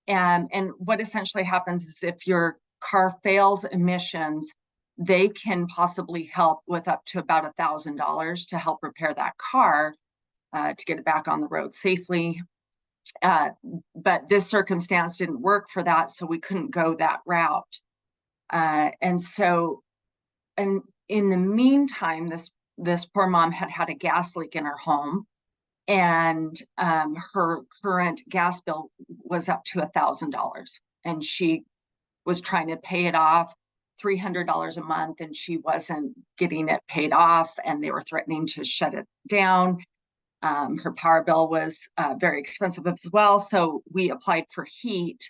and what essentially happens is if your car fails emissions, they can possibly help with up to about $1,000 to help repair that car to get it back on the road safely. But this circumstance didn't work for that, so we couldn't go that route. And in the meantime, this poor mom had a gas leak in her home, and her current gas bill was up to $1,000, and she was trying to pay it off, $300 a month, and she wasn't getting it paid off, and they were threatening to shut it down. Her power bill was very expensive as well, so we applied for heat.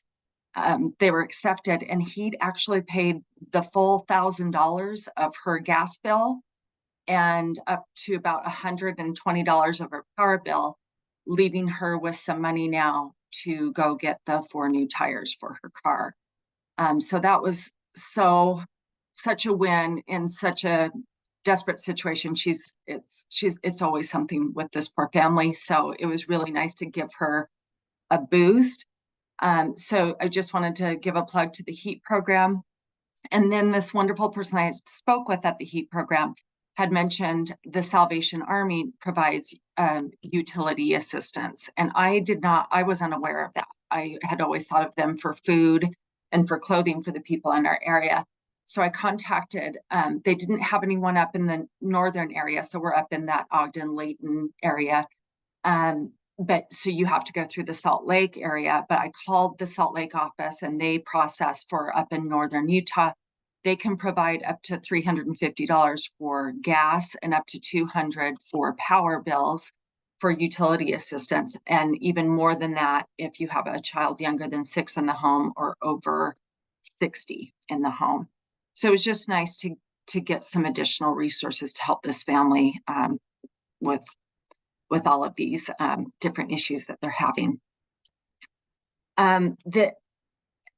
They were accepted, and heat actually paid the full $1,000 of her gas bill and up to about $120 of her power bill, leaving her with some money now to go get the 4 new tires for her car. So that was such a win in such a desperate situation. It's always something with this poor family. So it was really nice to give her a boost. So I just wanted to give a plug to the HEAT program. And then this wonderful person I spoke with at the HEAT program had mentioned the Salvation Army provides utility assistance. And I was unaware of that. I had always thought of them for food and for clothing for the people in our area. So I contacted, they didn't have anyone up in the northern area. So we're up in that Ogden, Layton area. But so you have to go through the Salt Lake area, but I called the Salt Lake office and they process for up in northern Utah. They can provide up to $350 for gas and up to $200 for power bills for utility assistance. And even more than that, if you have a child younger than 6 in the home or over 60 in the home. So it was just nice to get some additional resources to help this family with all of these different issues that they're having. The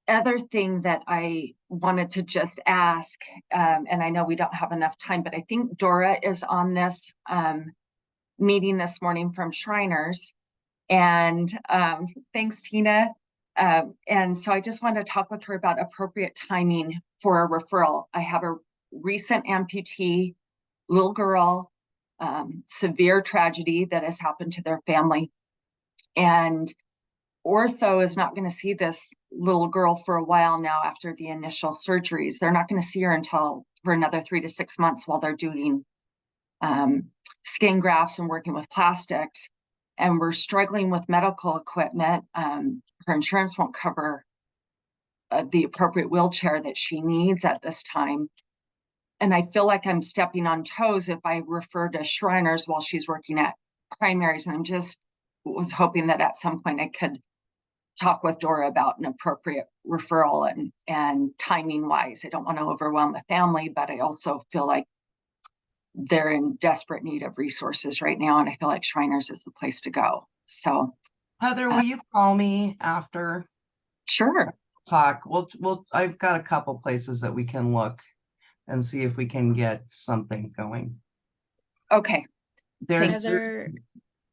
other thing that I wanted to just ask, and I know we don't have enough time, but I think Dora is on this meeting this morning from Shriners. And thanks, Tina. And so I just wanted to talk with her about appropriate timing for a referral. I have a recent amputee, little girl, severe tragedy that has happened to their family. And ortho is not going to see this little girl for a while now after the initial surgeries. They're not going to see her until for another 3 to 6 months while they're doing skin grafts and working with plastics. And we're struggling with medical equipment. Her insurance won't cover the appropriate wheelchair that she needs at this time. And I feel like I'm stepping on toes if I refer to Shriners while she's working at primaries. And I'm just was hoping that at some point I could talk with Dora about an appropriate referral and timing wise. I don't want to overwhelm the family, but I also feel like they're in desperate need of resources right now. And I feel like Shriners is the place to go. So Heather, will you call me after? Sure. talk. I've got a couple places that we can look and see if we can get something going. Okay. There's Heather,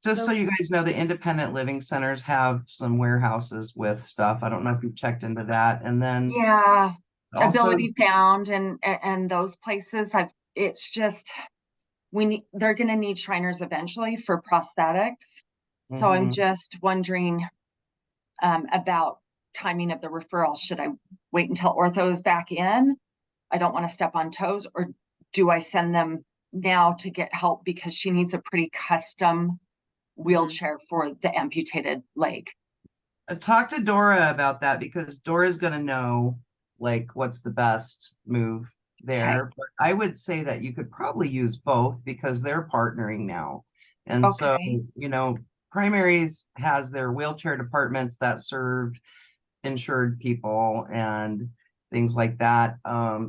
just so you guys know, the independent living centers have some warehouses with stuff. I don't know if you've checked into that. And then Yeah, also, Ability Found and those places. It's just they're going to need Shriners eventually for prosthetics. So I'm Mhm. just wondering about timing of the referral. Should I wait until ortho is back in? I don't want to step on toes, or do I send them now to get help because she needs a pretty custom wheelchair for the amputated leg? talk to Dora about that, because Dora's going to know like what's the best move there. But I would say that you could probably use both because they're partnering now. And so, Okay. you know, Primaries has their wheelchair departments that serve insured people and things like that.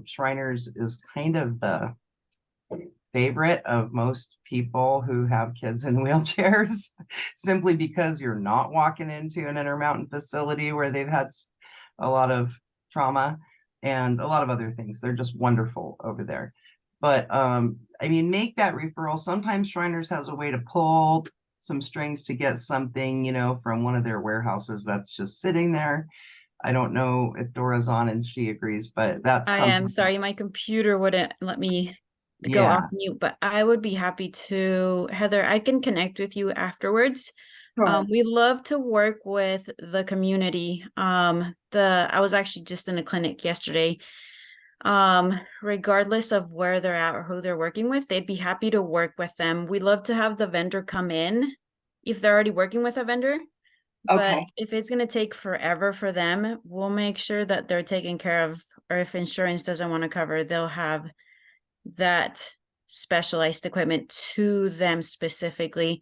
Shriners is kind of the favorite of most people who have kids in wheelchairs, simply because you're not walking into an Intermountain facility where they've had a lot of trauma and a lot of other things. They're just wonderful over there. But I mean, make that referral. Sometimes Shriners has a way to pull some strings to get something, you know, from one of their warehouses that's just sitting there. I don't know if Dora's on and she agrees, but that's I am sorry, my computer wouldn't let me go off mute, but I would be happy to. Heather, I can connect with you afterwards. Sure. We love to work with the community. I was actually just in a clinic yesterday. Regardless of where they're at or who they're working with, they'd be happy to work with them. We love to have the vendor come in if they're already working with a vendor. But Okay. if it's going to take forever for them, we'll make sure that they're taken care of. Or if insurance doesn't want to cover, they'll have that specialized equipment to them specifically.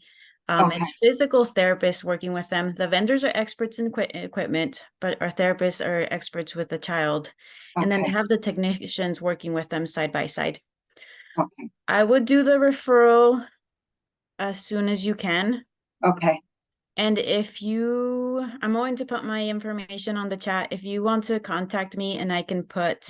Okay. It's physical therapists working with them. The vendors are experts in equipment, but our therapists are experts with the child. And then they Okay. have the technicians working with them side by side. Okay. I would do the referral as soon as you can. Okay. And I'm going to put my information on the chat. If you want to contact me, and I can put,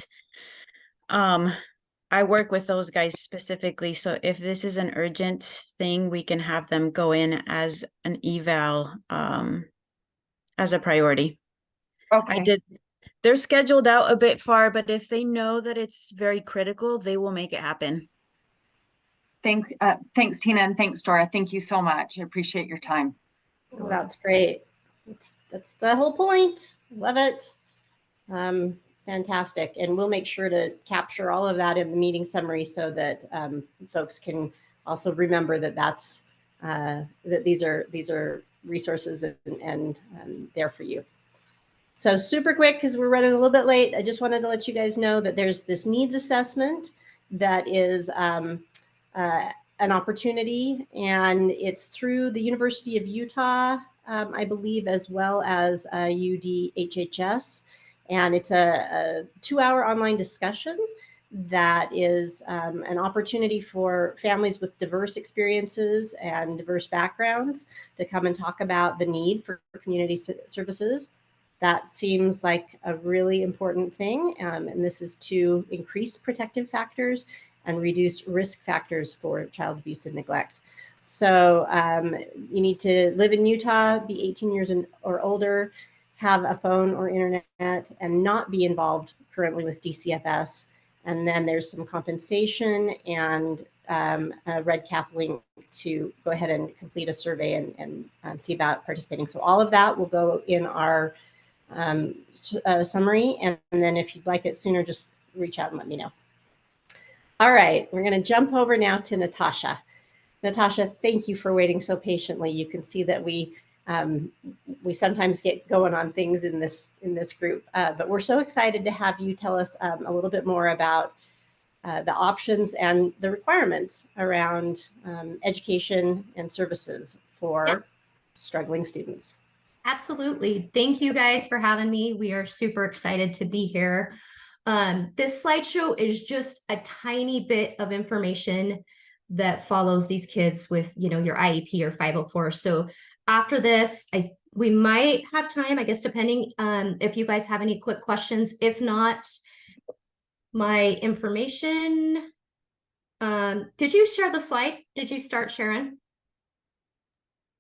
I work with those guys specifically. So if this is an urgent thing, we can have them go in as an eval, as a priority. Okay. They're scheduled out a bit far, but if they know that it's very critical, they will make it happen. Thanks, Tina, and thanks, Dora. Thank you so much. I appreciate your time. Well, that's great. That's the whole point. Love it. Fantastic. And we'll make sure to capture all of that in the meeting summary so that folks can also remember that that these are resources and there for you. So super quick, because we're running a little bit late, I just wanted to let you guys know that there's this needs assessment that is an opportunity, and it's through the University of Utah, I believe, as well as UDHHS. And it's a 2-hour online discussion that is an opportunity for families with diverse experiences and diverse backgrounds to come and talk about the need for community services. That seems like a really important thing. And this is to increase protective factors and reduce risk factors for child abuse and neglect. So you need to live in Utah, be 18 years or older, have a phone or internet, and not be involved currently with DCFS. And then there's some compensation and a red cap link to go ahead and complete a survey and see about participating. So all of that will go in our summary. And then if you'd like it sooner, just reach out and let me know. All right, we're going to jump over now to Natasha. Natasha, thank you for waiting so patiently. You can see that we sometimes get going on things in this group, but we're so excited to have you tell us a little bit more about the options and the requirements around education and services for struggling students. Absolutely. Thank you guys for having me. We are super excited to be here. This slideshow is just a tiny bit of information that follows these kids with, your IEP or 504. So after this, we might have time, I guess, depending if you guys have any quick questions. If not, my information. Did you share the slide? Did you start sharing?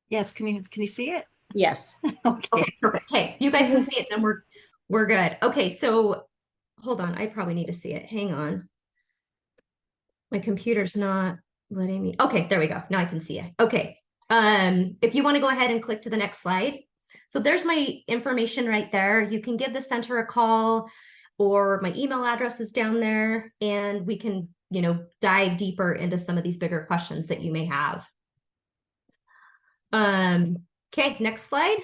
Yes, can you see it? Yes. Okay. Okay, perfect. Hey, you guys can see it, then we're good. Okay, so hold on, I probably need to see it. Hang on. My computer's not letting me. Okay, there we go. Now I can see it. Okay. If you want to go ahead and click to the next slide. So there's my information right there. You can give the center a call, or my email address is down there, and we can, you know, dive deeper into some of these bigger questions that you may have. Okay, next slide.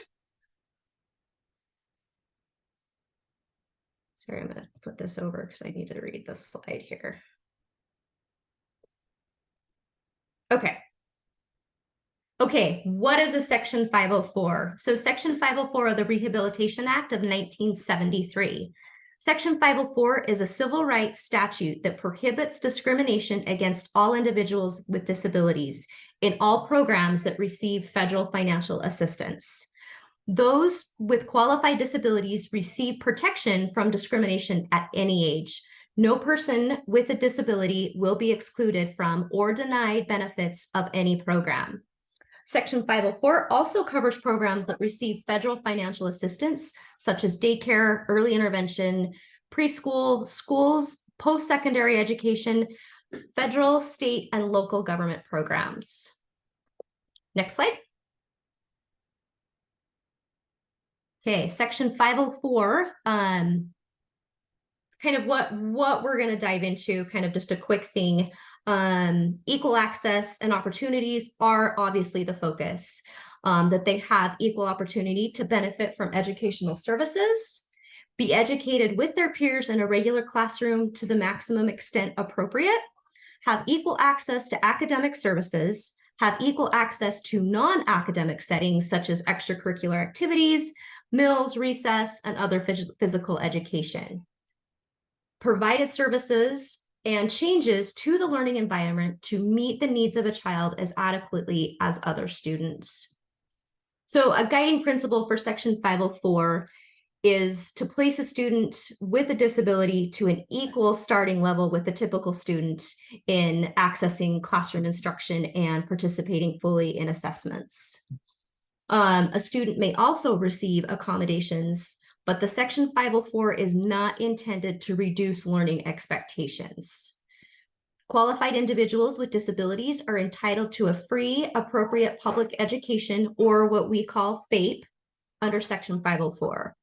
Sorry, I'm gonna put this over because I need to read this slide here. Okay. Okay, what is a Section 504? So Section 504 of the Rehabilitation Act of 1973. Section 504 is a civil rights statute that prohibits discrimination against all individuals with disabilities in all programs that receive federal financial assistance. Those with qualified disabilities receive protection from discrimination at any age. No person with a disability will be excluded from or denied benefits of any program. Section 504 also covers programs that receive federal financial assistance, such as daycare, early intervention, preschool, schools, post-secondary education, federal, state, and local government programs. Next slide. Okay, Section 504, kind of what we're going to dive into, kind of just a quick thing. Equal access and opportunities are obviously the focus, that they have equal opportunity to benefit from educational services, be educated with their peers in a regular classroom to the maximum extent appropriate, have equal access to academic services, have equal access to non-academic settings such as extracurricular activities, meals, recess, and other physical education. Provided services and changes to the learning environment to meet the needs of a child as adequately as other students. So a guiding principle for Section 504 is to place a student with a disability to an equal starting level with the typical student in accessing classroom instruction and participating fully in assessments. A student may also receive accommodations, but the Section 504 is not intended to reduce learning expectations. Qualified individuals with disabilities are entitled to a free, appropriate public education, or what we call FAPE, under Section 504.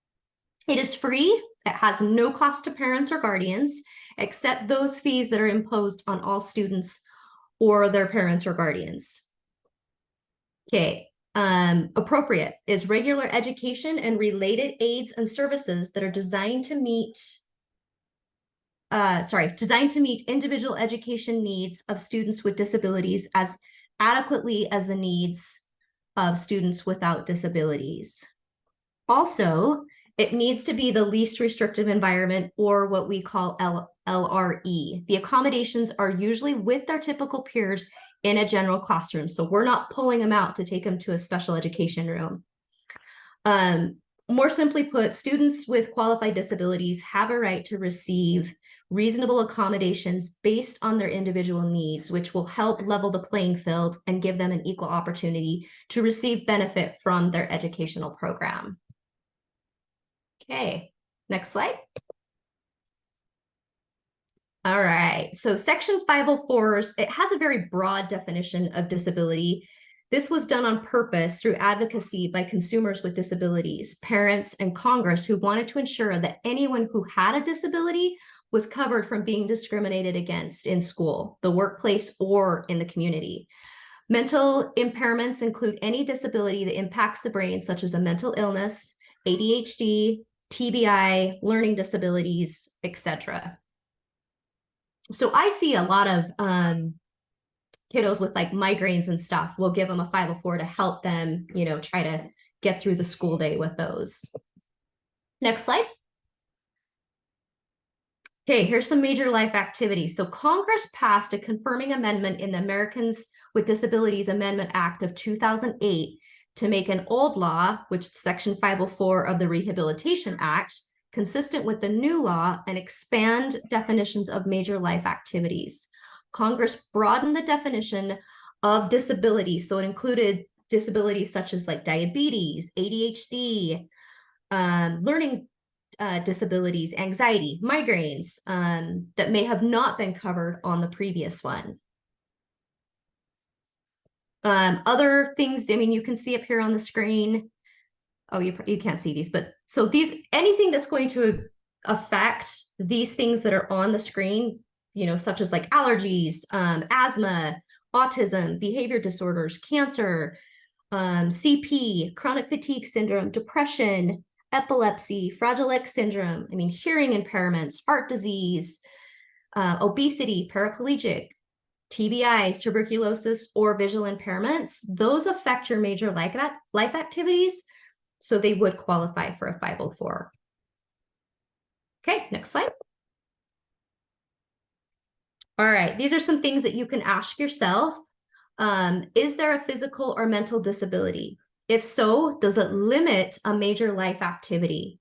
It is free. It has no cost to parents or guardians, except those fees that are imposed on all students or their parents or guardians. Okay. Appropriate is regular education and related aids and services that are designed to meet individual education needs of students with disabilities as adequately as the needs of students without disabilities. Also, it needs to be the least restrictive environment, or what we call LRE. The accommodations are usually with their typical peers in a general classroom. So we're not pulling them out to take them to a special education room. More simply put, students with qualified disabilities have a right to receive reasonable accommodations based on their individual needs, which will help level the playing field and give them an equal opportunity to receive benefit from their educational program. Okay, next slide. All right, so Section 504's, it has a very broad definition of disability. This was done on purpose through advocacy by consumers with disabilities, parents, and Congress who wanted to ensure that anyone who had a disability was covered from being discriminated against in school, the workplace, or in the community. Mental impairments include any disability that impacts the brain, such as a mental illness, ADHD, TBI, learning disabilities, etc. So I see a lot of kiddos with like migraines and stuff. We'll give them a 504 to help them, you know, try to get through the school day with those. Next slide. Okay, here's some major life activities. So Congress passed a confirming amendment in the Americans with Disabilities Amendment Act of 2008 to make an old law, which is Section 504 of the Rehabilitation Act, consistent with the new law and expand definitions of major life activities. Congress broadened the definition of disability, so it included disabilities such as like diabetes, ADHD, learning disabilities, anxiety, migraines, that may have not been covered on the previous one. Other things, I mean, you can see up here on the screen. Oh, you can't see these, but so these, anything that's going to affect these things that are on the screen, you know, such as like allergies, asthma, autism, behavior disorders, cancer, CP, chronic fatigue syndrome, depression, epilepsy, Fragile X syndrome, I mean, hearing impairments, heart disease, obesity, paraplegic, TBIs, tuberculosis, or visual impairments, those affect your major life activities, so they would qualify for a 504. Okay, next slide. All right, these are some things that you can ask yourself. Is there a physical or mental disability? If so, does it limit a major life activity?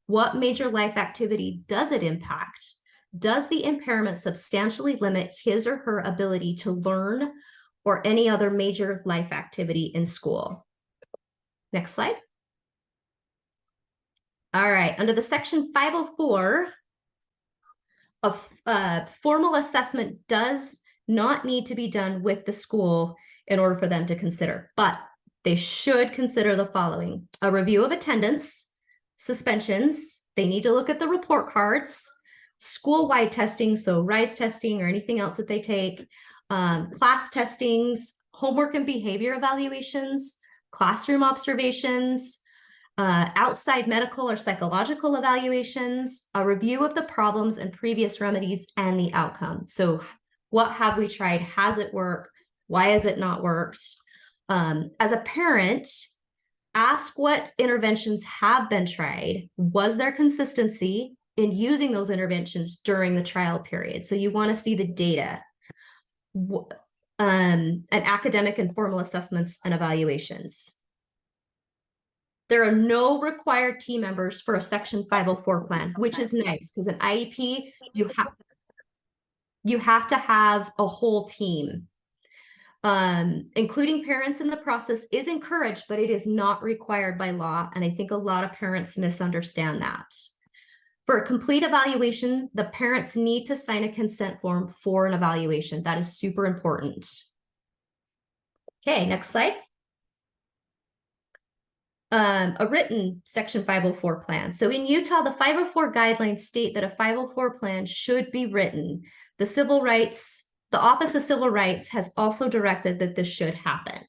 What major life activity does it impact? Does the impairment substantially limit his or her ability to learn or any other major life activity in school? Next slide. All right, under the Section 504, a formal assessment does not need to be done with the school in order for them to consider, but they should consider the following: a review of attendance, suspensions, they need to look at the report cards, school-wide testing, so RISE testing or anything else that they take, class testings, homework and behavior evaluations, classroom observations, outside medical or psychological evaluations, a review of the problems and previous remedies and the outcome. So what have we tried? Has it worked? Why has it not worked? As a parent, ask what interventions have been tried. Was there consistency in using those interventions during the trial period? So you want to see the data, and academic and formal assessments and evaluations. There are no required team members for a Section 504 plan, which is nice because an IEP, you have to have a whole team. Including parents in the process is encouraged, but it is not required by law. And I think a lot of parents misunderstand that. For a complete evaluation, the parents need to sign a consent form for an evaluation. That is super important. Okay, next slide. A written Section 504 plan. So in Utah, the 504 guidelines state that a 504 plan should be written. The Office of Civil Rights has also directed that this should happen.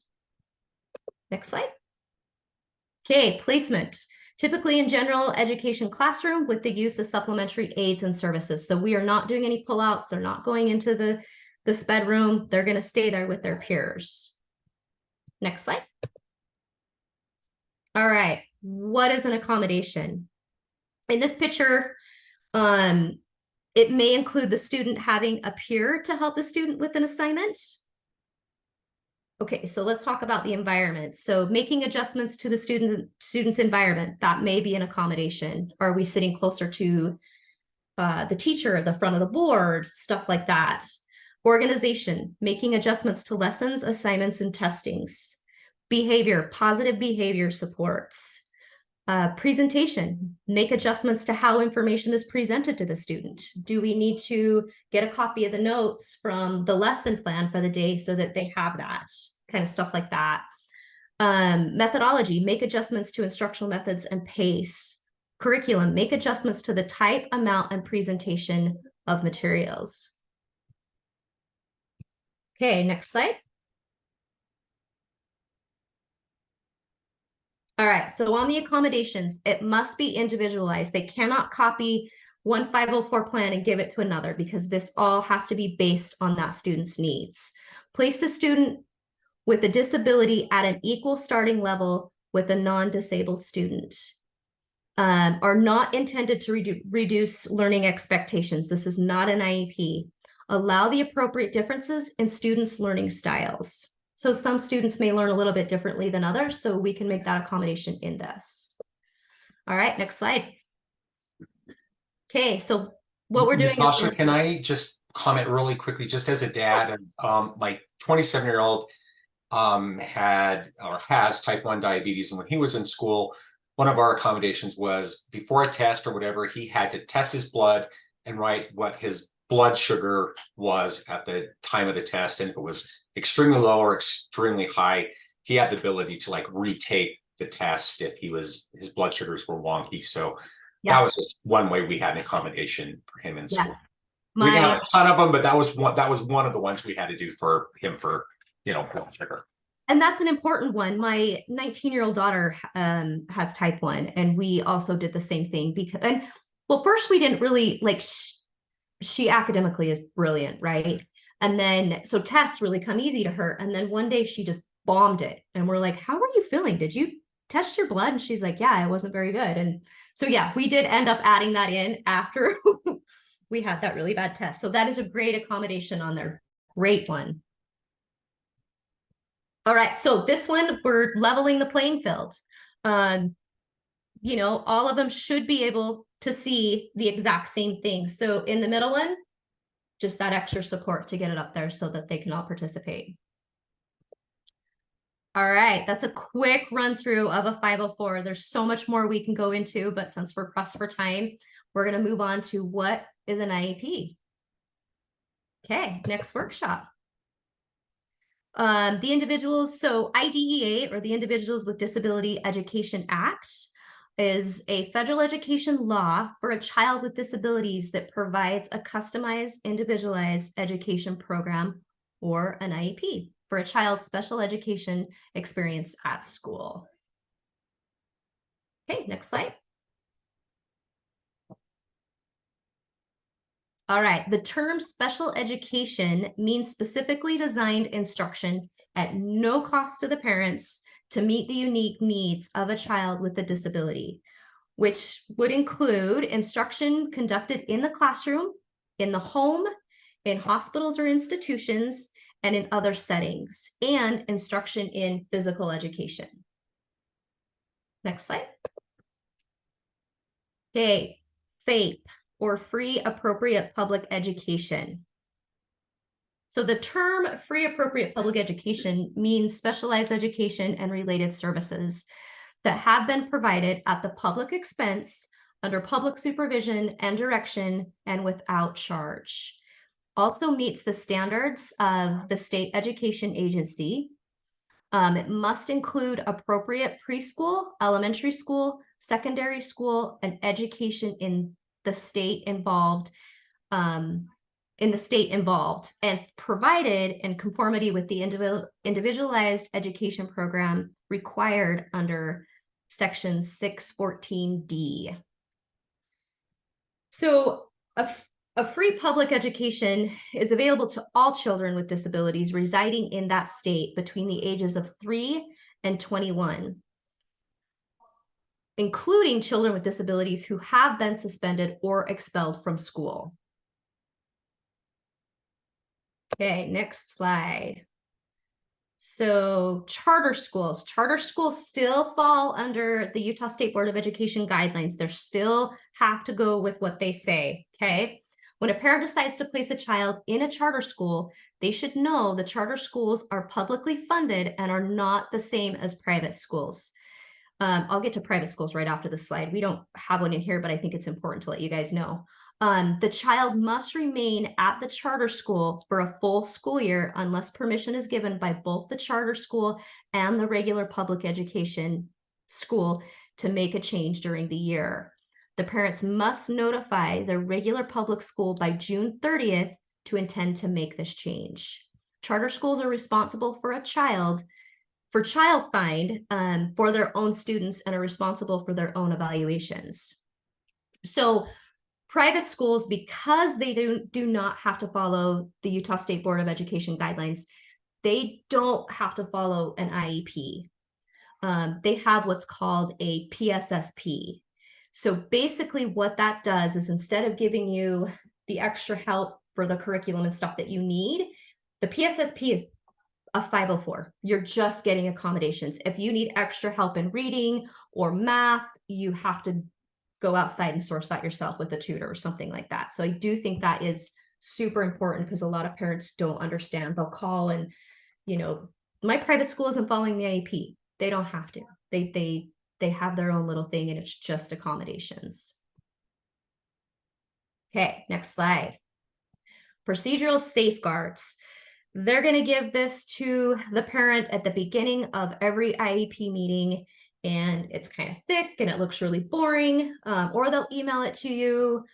Next slide. Okay, placement. Typically in general education classroom with the use of supplementary aids and services. So we are not doing any pullouts. They're not going into the sped room. They're going to stay there with their peers. Next slide. All right, what is an accommodation? In this picture, it may include the student having a peer to help the student with an assignment. Okay, so let's talk about the environment. So making adjustments to the student's environment, that may be an accommodation. Are we sitting closer to the teacher, the front of the board, stuff like that. Organization, making adjustments to lessons, assignments, and testings. Behavior, positive behavior supports. Presentation, make adjustments to how information is presented to the student. Do we need to get a copy of the notes from the lesson plan for the day so that they have that? Kind of stuff like that. Methodology, make adjustments to instructional methods and pace. Curriculum, make adjustments to the type, amount, and presentation of materials. Okay, next slide. All right, so on the accommodations, it must be individualized. They cannot copy one 504 plan and give it to another because this all has to be based on that student's needs. Place the student with a disability at an equal starting level with a non-disabled student. Are not intended to reduce learning expectations. This is not an IEP. Allow the appropriate differences in students' learning styles. So some students may learn a little bit differently than others, so we can make that accommodation in this. All right, next slide. Okay, so what we're doing Natasha, is can I just comment really quickly, just as a dad of my 27-year-old had or has type 1 diabetes, and when he was in school, one of our accommodations was before a test or whatever, he had to test his blood and write what his blood sugar was at the time of the test, and if it was extremely low or extremely high, he had the ability to like retake the test if his blood sugars were wonky. So that was just one way we had an accommodation for him in school. We didn't have a ton of them, but that was one of the ones we had to do for him for, blood sugar. And that's an important one. My 19-year-old daughter has type 1, and we also did the same thing because, well, first we didn't really like, she academically is brilliant, right? And then, so tests really come easy to her. And then one day she just bombed it. And we're like, how are you feeling? Did you test your blood? And she's like, yeah, it wasn't very good. And so, yeah, we did end up adding that in after we had that really bad test. So that is a great accommodation on there. Great one. All right, so this one, we're leveling the playing field. All of them should be able to see the exact same thing. So in the middle one, just that extra support to get it up there so that they can all participate. All right, that's a quick run through of a 504. There's so much more we can go into, but since we're pressed for time, we're going to move on to what is an IEP. Okay, next workshop. The individuals, so IDEA, or the Individuals with Disability Education Act, is a federal education law for a child with disabilities that provides a customized, individualized education program, or an IEP, for a child's special education experience at school. Okay, next slide. All right, the term special education means specifically designed instruction at no cost to the parents to meet the unique needs of a child with a disability, which would include instruction conducted in the classroom, in the home, in hospitals or institutions, and in other settings, and instruction in physical education. Next slide. Okay, FAPE, or free appropriate public education. So the term free appropriate public education means specialized education and related services that have been provided at the public expense, under public supervision and direction, and without charge. Also meets the standards of the state education agency. It must include appropriate preschool, elementary school, secondary school, and education in the state involved, and provided in conformity with the individualized education program required under Section 614D. So a free public education is available to all children with disabilities residing in that state between the ages of 3 and 21. Including children with disabilities who have been suspended or expelled from school. Okay, next slide. So charter schools still fall under the Utah State Board of Education guidelines. They still have to go with what they say, okay? When a parent decides to place a child in a charter school, they should know the charter schools are publicly funded and are not the same as private schools. I'll get to private schools right after this slide. We don't have one in here, but I think it's important to let you guys know. The child must remain at the charter school for a full school year unless permission is given by both the charter school and the regular public education school to make a change during the year. The parents must notify the regular public school by June 30th to intend to make this change. Charter schools are responsible for child find for their own students and are responsible for their own evaluations. So private schools, because they do not have to follow the Utah State Board of Education guidelines, they don't have to follow an IEP. They have what's called a PSSP. So basically what that does is instead of giving you the extra help for the curriculum and stuff that you need, the PSSP is a 504. You're just getting accommodations. If you need extra help in reading or math, you have to go outside and source that yourself with a tutor or something like that. So I do think that is super important because a lot of parents don't understand. They'll call and, you know, my private school isn't following the IEP. They don't have to. They have their own little thing and it's just accommodations. Okay, next slide. Procedural safeguards. They're going to give this to the parent at the beginning of every IEP meeting, and it's kind of thick and it looks really boring, or they'll email it to you.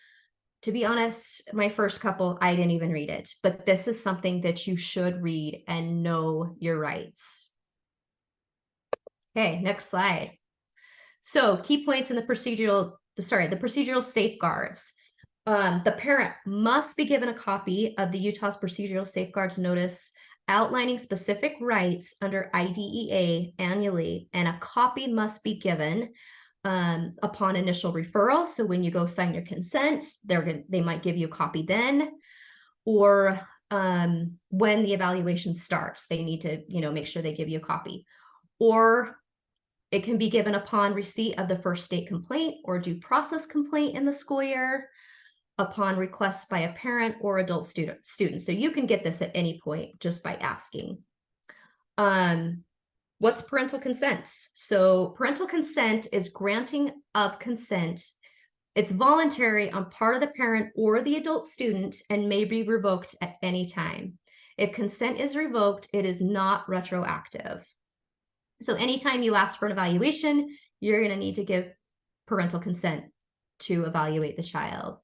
To be honest, my first couple, I didn't even read it, but this is something that you should read and know your rights. Okay, next slide. So key points in the procedural safeguards. The parent must be given a copy of the Utah's Procedural Safeguards Notice outlining specific rights under IDEA annually, and a copy must be given upon initial referral. So when you go sign your consent, they might give you a copy then, or when the evaluation starts, they need to, you know, make sure they give you a copy, or it can be given upon receipt of the first state complaint or due process complaint in the school year, upon request by a parent or adult student. So you can get this at any point just by asking. What's parental consent? So parental consent is granting of consent. It's voluntary on part of the parent or the adult student and may be revoked at any time. If consent is revoked, it is not retroactive. So anytime you ask for an evaluation, you're going to need to give parental consent to evaluate the child.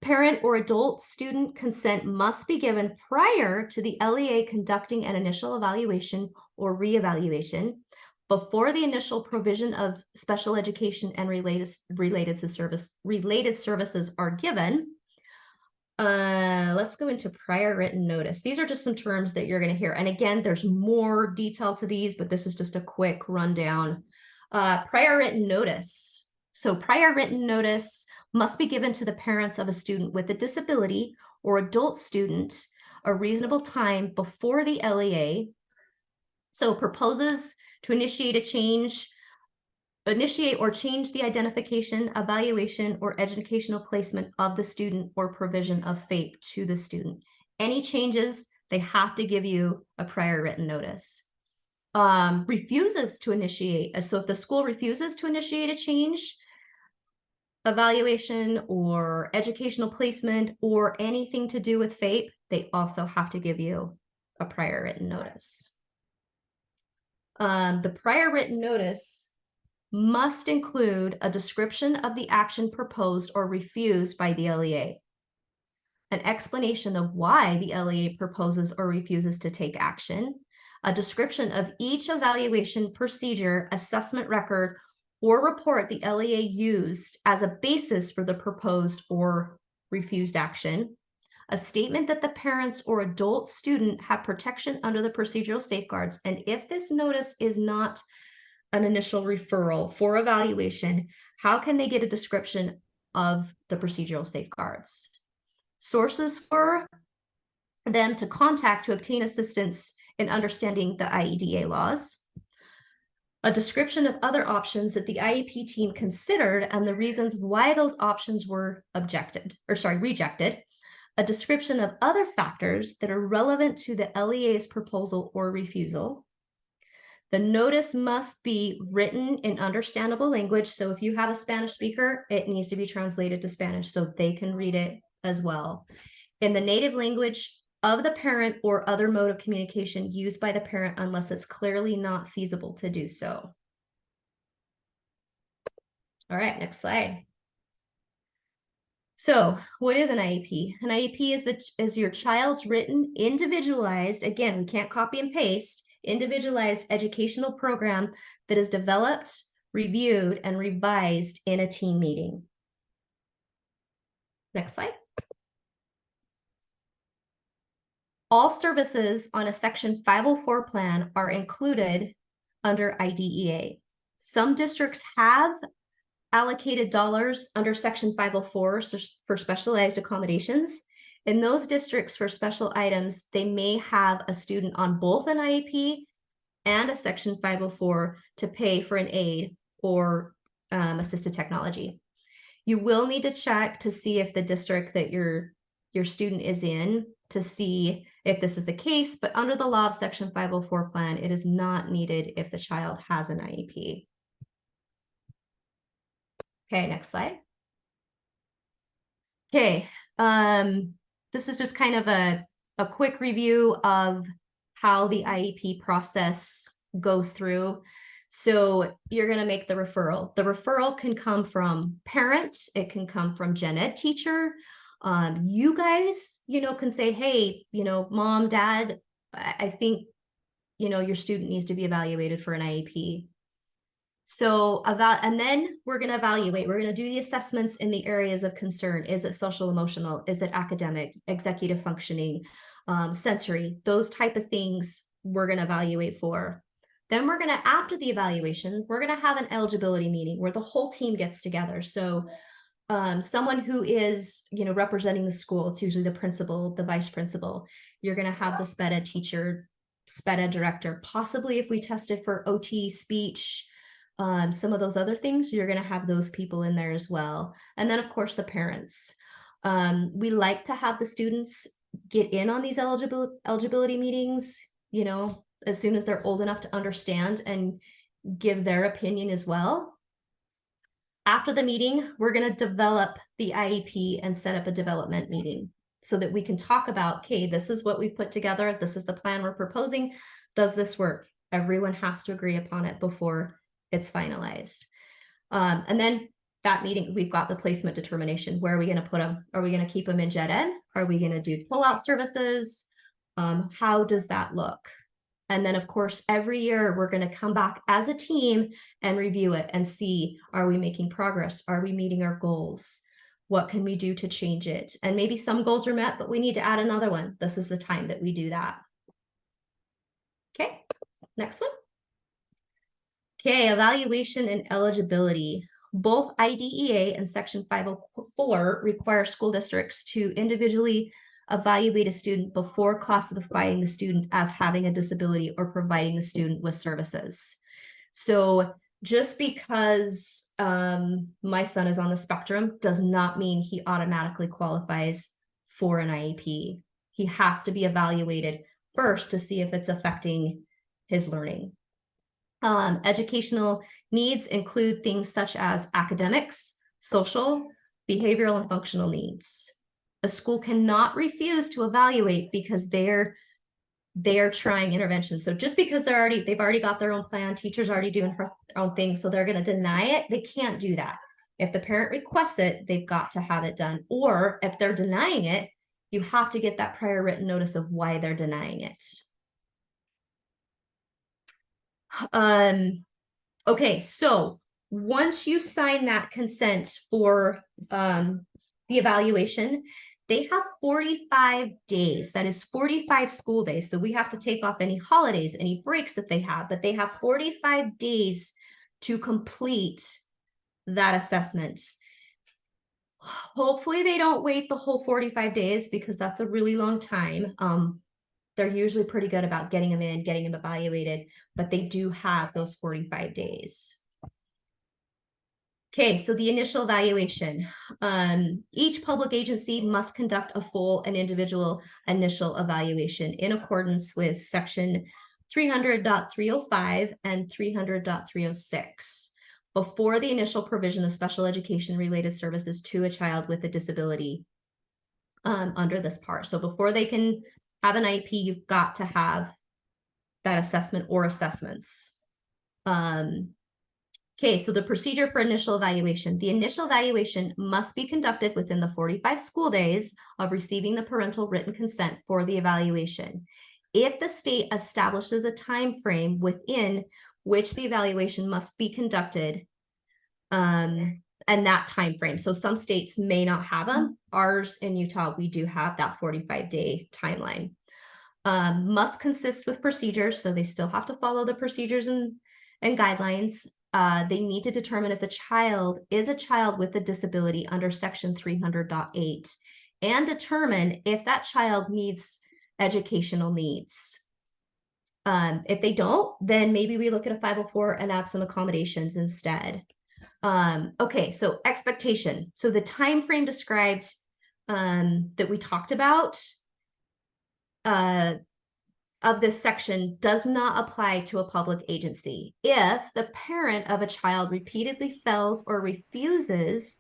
Parent or adult student consent must be given prior to the LEA conducting an initial evaluation or reevaluation, before the initial provision of special education and related services are given. Let's go into prior written notice. These are just some terms that you're going to hear. And again, there's more detail to these, but this is just a quick rundown. Prior written notice. So prior written notice must be given to the parents of a student with a disability or adult student a reasonable time before the LEA. So proposes to initiate or change the identification, evaluation, or educational placement of the student or provision of FAPE to the student. Any changes, they have to give you a prior written notice. Refuses to initiate. So if the school refuses to initiate a change, evaluation, or educational placement, or anything to do with FAPE, they also have to give you a prior written notice. The prior written notice must include a description of the action proposed or refused by the LEA, an explanation of why the LEA proposes or refuses to take action, a description of each evaluation procedure, assessment record, or report the LEA used as a basis for the proposed or refused action, a statement that the parents or adult student have protection under the procedural safeguards, and if this notice is not an initial referral for evaluation, how can they get a description of the procedural safeguards? Sources for them to contact to obtain assistance in understanding the IEDA laws, a description of other options that the IEP team considered and the reasons why those options were rejected, a description of other factors that are relevant to the LEA's proposal or refusal. The notice must be written in understandable language. So if you have a Spanish speaker, it needs to be translated to Spanish so they can read it as well. In the native language of the parent or other mode of communication used by the parent unless it's clearly not feasible to do so. All right, next slide. So what is an IEP? An IEP is your child's written, individualized, again, we can't copy and paste, individualized educational program that is developed, reviewed, and revised in a team meeting. Next slide. All services on a Section 504 plan are included under IDEA. Some districts have allocated dollars under Section 504 for specialized accommodations. In those districts for special items, they may have a student on both an IEP and a Section 504 to pay for an aid or assistive technology. You will need to check to see if the district that your student is in, to see if this is the case, but under the law of Section 504 plan, it is not needed if the child has an IEP. Okay, next slide. Okay, this is just kind of a quick review of how the IEP process goes through. So you're going to make the referral. The referral can come from parent, it can come from gen ed teacher. You guys, can say, hey, mom, dad, I think, your student needs to be evaluated for an IEP. So and then we're going to evaluate, we're going to do the assessments in the areas of concern. Is it social emotional? Is it academic, executive functioning, sensory, those type of things we're going to evaluate for. Then we're going to, after the evaluation, we're going to have an eligibility meeting where the whole team gets together. So someone who is, representing the school, it's usually the principal, the vice principal. You're going to have the SPED ed teacher, SPED ed director, possibly if we tested for OT, speech, some of those other things, you're going to have those people in there as well. And then of course the parents. We like to have the students get in on these eligibility meetings, as soon as they're old enough to understand and give their opinion as well. After the meeting, we're going to develop the IEP and set up a development meeting so that we can talk about, okay, this is what we've put together. This is the plan we're proposing. Does this work? Everyone has to agree upon it before it's finalized. And then that meeting, we've got the placement determination. Where are we going to put them? Are we going to keep them in gen ed? Are we going to do pull-out services? How does that look? And then of course, every year we're going to come back as a team and review it and see, are we making progress? Are we meeting our goals? What can we do to change it? And maybe some goals are met, but we need to add another one. This is the time that we do that. Okay, next one. Okay, evaluation and eligibility. Both IDEA and Section 504 require school districts to individually evaluate a student before classifying the student as having a disability or providing the student with services. So just because my son is on the spectrum does not mean he automatically qualifies for an IEP. He has to be evaluated first to see if it's affecting his learning. Educational needs include things such as academics, social, behavioral, and functional needs. A school cannot refuse to evaluate because they're trying intervention. So just because they've already got their own plan, teachers already doing their own thing, so they're going to deny it. They can't do that. If the parent requests it, they've got to have it done. Or if they're denying it, you have to get that prior written notice of why they're denying it. Okay, so once you sign that consent for the evaluation, they have 45 days. That is 45 school days. So we have to take off any holidays, any breaks that they have, but they have 45 days to complete that assessment. Hopefully they don't wait the whole 45 days because that's a really long time. They're usually pretty good about getting them in, getting them evaluated, but they do have those 45 days. Okay, so the initial evaluation. Each public agency must conduct a full and individual initial evaluation in accordance with Section 300.305 and 300.306 before the initial provision of special education related services to a child with a disability under this part. So before they can have an IEP, you've got to have that assessment or assessments. Okay, so the procedure for initial evaluation. The initial evaluation must be conducted within the 45 school days of receiving the parental written consent for the evaluation. If the state establishes a time frame within which the evaluation must be conducted, and that time frame. So some states may not have them. Ours in Utah, we do have that 45-day timeline. Must consist with procedures, so they still have to follow the procedures and guidelines. They need to determine if the child is a child with a disability under Section 300.8. and determine if that child meets educational needs. If they don't, then maybe we look at a 504 and add some accommodations instead. Okay, so expectation. So the time frame described that we talked about of this section does not apply to a public agency. If the parent of a child repeatedly fails or refuses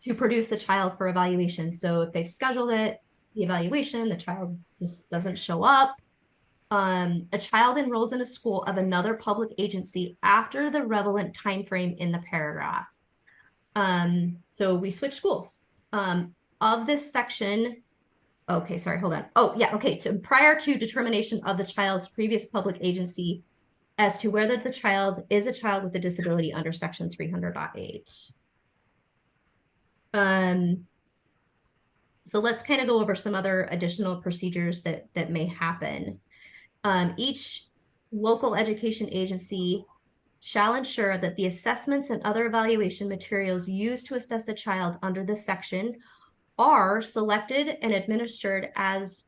to produce the child for evaluation. So if they've scheduled it, the evaluation, the child just doesn't show up. A child enrolls in a school of another public agency after the relevant time frame in the paragraph. So we switch schools. Of this section, okay, sorry, hold on. Oh, yeah, okay. So prior to determination of the child's previous public agency as to whether the child is a child with a disability under section 300.8. So let's kind of go over some other additional procedures that may happen. Each local education agency shall ensure that the assessments and other evaluation materials used to assess a child under this section are selected and administered as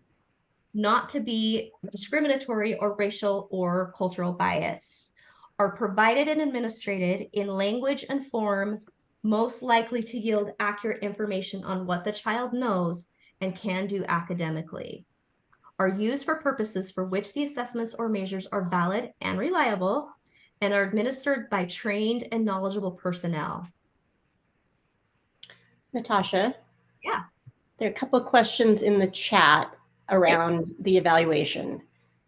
not to be discriminatory or racial or cultural bias, are provided and administered in language and form most likely to yield accurate information on what the child knows and can do academically, are used for purposes for which the assessments or measures are valid and reliable, and are administered by trained and knowledgeable personnel. Natasha? Yeah. There are a couple of questions in the chat around the evaluation.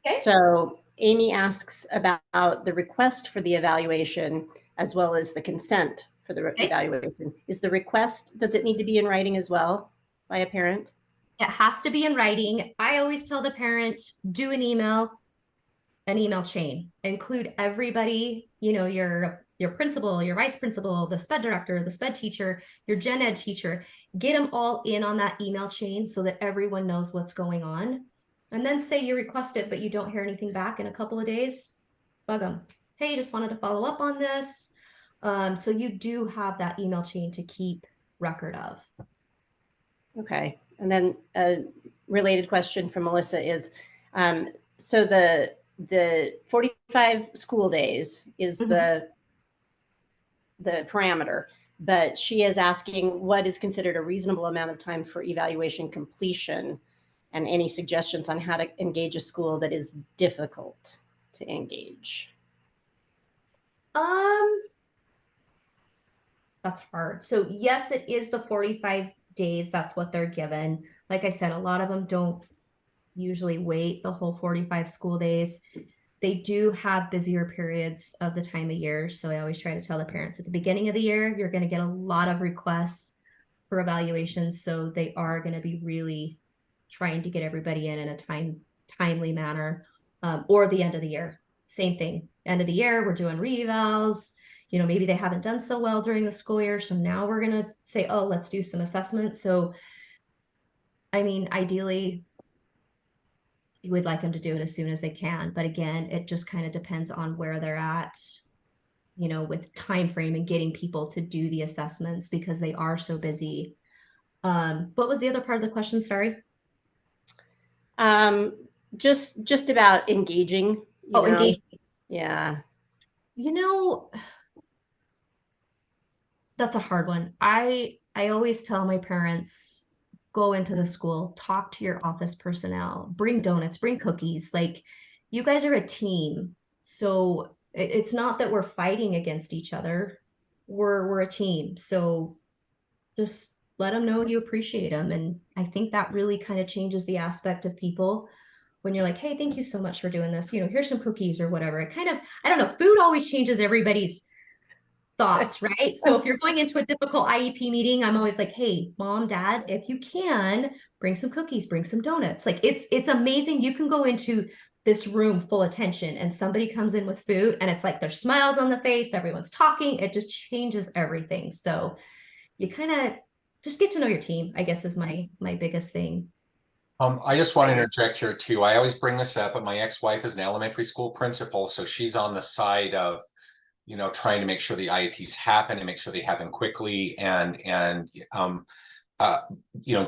Okay. So Amy asks about the request for the evaluation as well as the consent for the evaluation. Is the request, does it need to be in writing as well by a parent? It has to be in writing. I always tell the parent, do an email chain, include everybody, you know, your principal, your vice principal, the SPED director, the SPED teacher, your gen ed teacher, get them all in on that email chain so that everyone knows what's going on. And then say you request it, but you don't hear anything back in a couple of days, bug them. Hey, just wanted to follow up on this. So you do have that email chain to keep record of. Okay. And then a related question from Melissa is, so the 45 school days is the parameter, but she is asking what is considered a reasonable amount of time for evaluation completion and any suggestions on how to engage a school that is difficult to engage. That's hard. So yes, it is the 45 days. That's what they're given. Like I said, a lot of them don't usually wait the whole 45 school days. They do have busier periods of the time of year. So I always try to tell the parents at the beginning of the year, you're going to get a lot of requests for evaluations. So they are going to be really trying to get everybody in a timely manner, or the end of the year. Same thing. End of the year, we're doing re-evals. You know, maybe they haven't done so well during the school year. So now we're going to say, oh, let's do some assessments. So, I mean, ideally, you would like them to do it as soon as they can. But again, it just kind of depends on where they're at, you know, with time frame and getting people to do the assessments because they are so busy. What was the other part of the question? Sorry. Just about engaging. Engaging. Yeah. You know, that's a hard one. I always tell my parents, go into the school, talk to your office personnel, bring donuts, bring cookies. Like, you guys are a team. So it's not that we're fighting against each other. We're a team. So just let them know you appreciate them. And I think that really kind of changes the aspect of people when you're like, hey, thank you so much for doing this. You know, here's some cookies or whatever. It kind of, I don't know, food always changes everybody's thoughts, right? So if you're going into a difficult IEP meeting, I'm always like, hey, mom, dad, if you can, bring some cookies, bring some donuts. Like, it's amazing. You can go into this room full of tension and somebody comes in with food and it's like there's smiles on the face, everyone's talking. It just changes everything. So you kind of just get to know your team, I guess, is my biggest thing. I just want to interject here too. I always bring this up, but my ex-wife is an elementary school principal, so she's on the side of, you know, trying to make sure the IEPs happen and make sure they happen quickly. And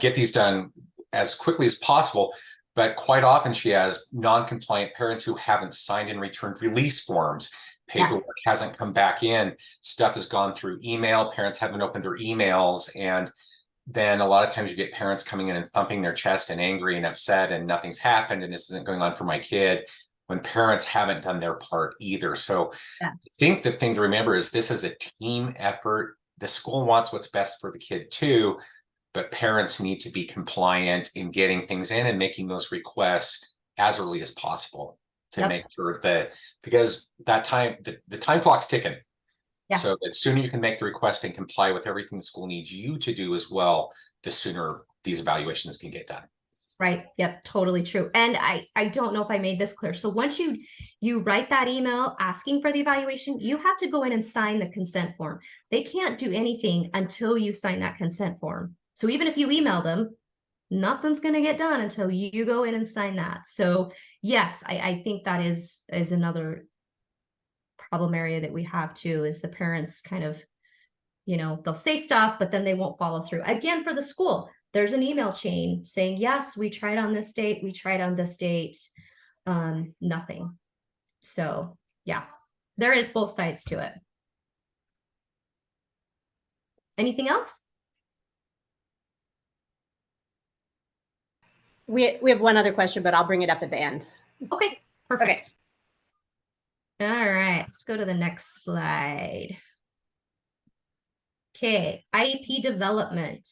get these done as quickly as possible. But quite often she has non-compliant parents who haven't signed and returned release forms. Paperwork hasn't come back in. Stuff has gone through email. Parents haven't opened their emails. And then a lot of times you get parents coming in and thumping their chest and angry and upset and nothing's happened and this isn't going on for my kid, when parents haven't done their part either. So I think the thing to remember is this is a team effort. The school wants what's best for the kid too, but parents need to be compliant in getting things in and making those requests as early as possible to make sure that, because that time, the time clock's ticking. So the sooner you can make the request and comply with everything the school needs you to do as well, the sooner these evaluations can get done. Right. Yep. Totally true. And I don't know if I made this clear. So once you write that email asking for the evaluation, you have to go in and sign the consent form. They can't do anything until you sign that consent form. So even if you email them, nothing's going to get done until you go in and sign that. So yes, I think that is another problem area that we have too, is the parents kind of, they'll say stuff, but then they won't follow through. Again, for the school, there's an email chain saying, yes, we tried on this date. We tried on this date. Nothing. So yeah, there is both sides to it. Anything else? We have one other question, but I'll bring it up at the end. Okay, perfect. All right, let's go to the next slide. Okay, IEP development.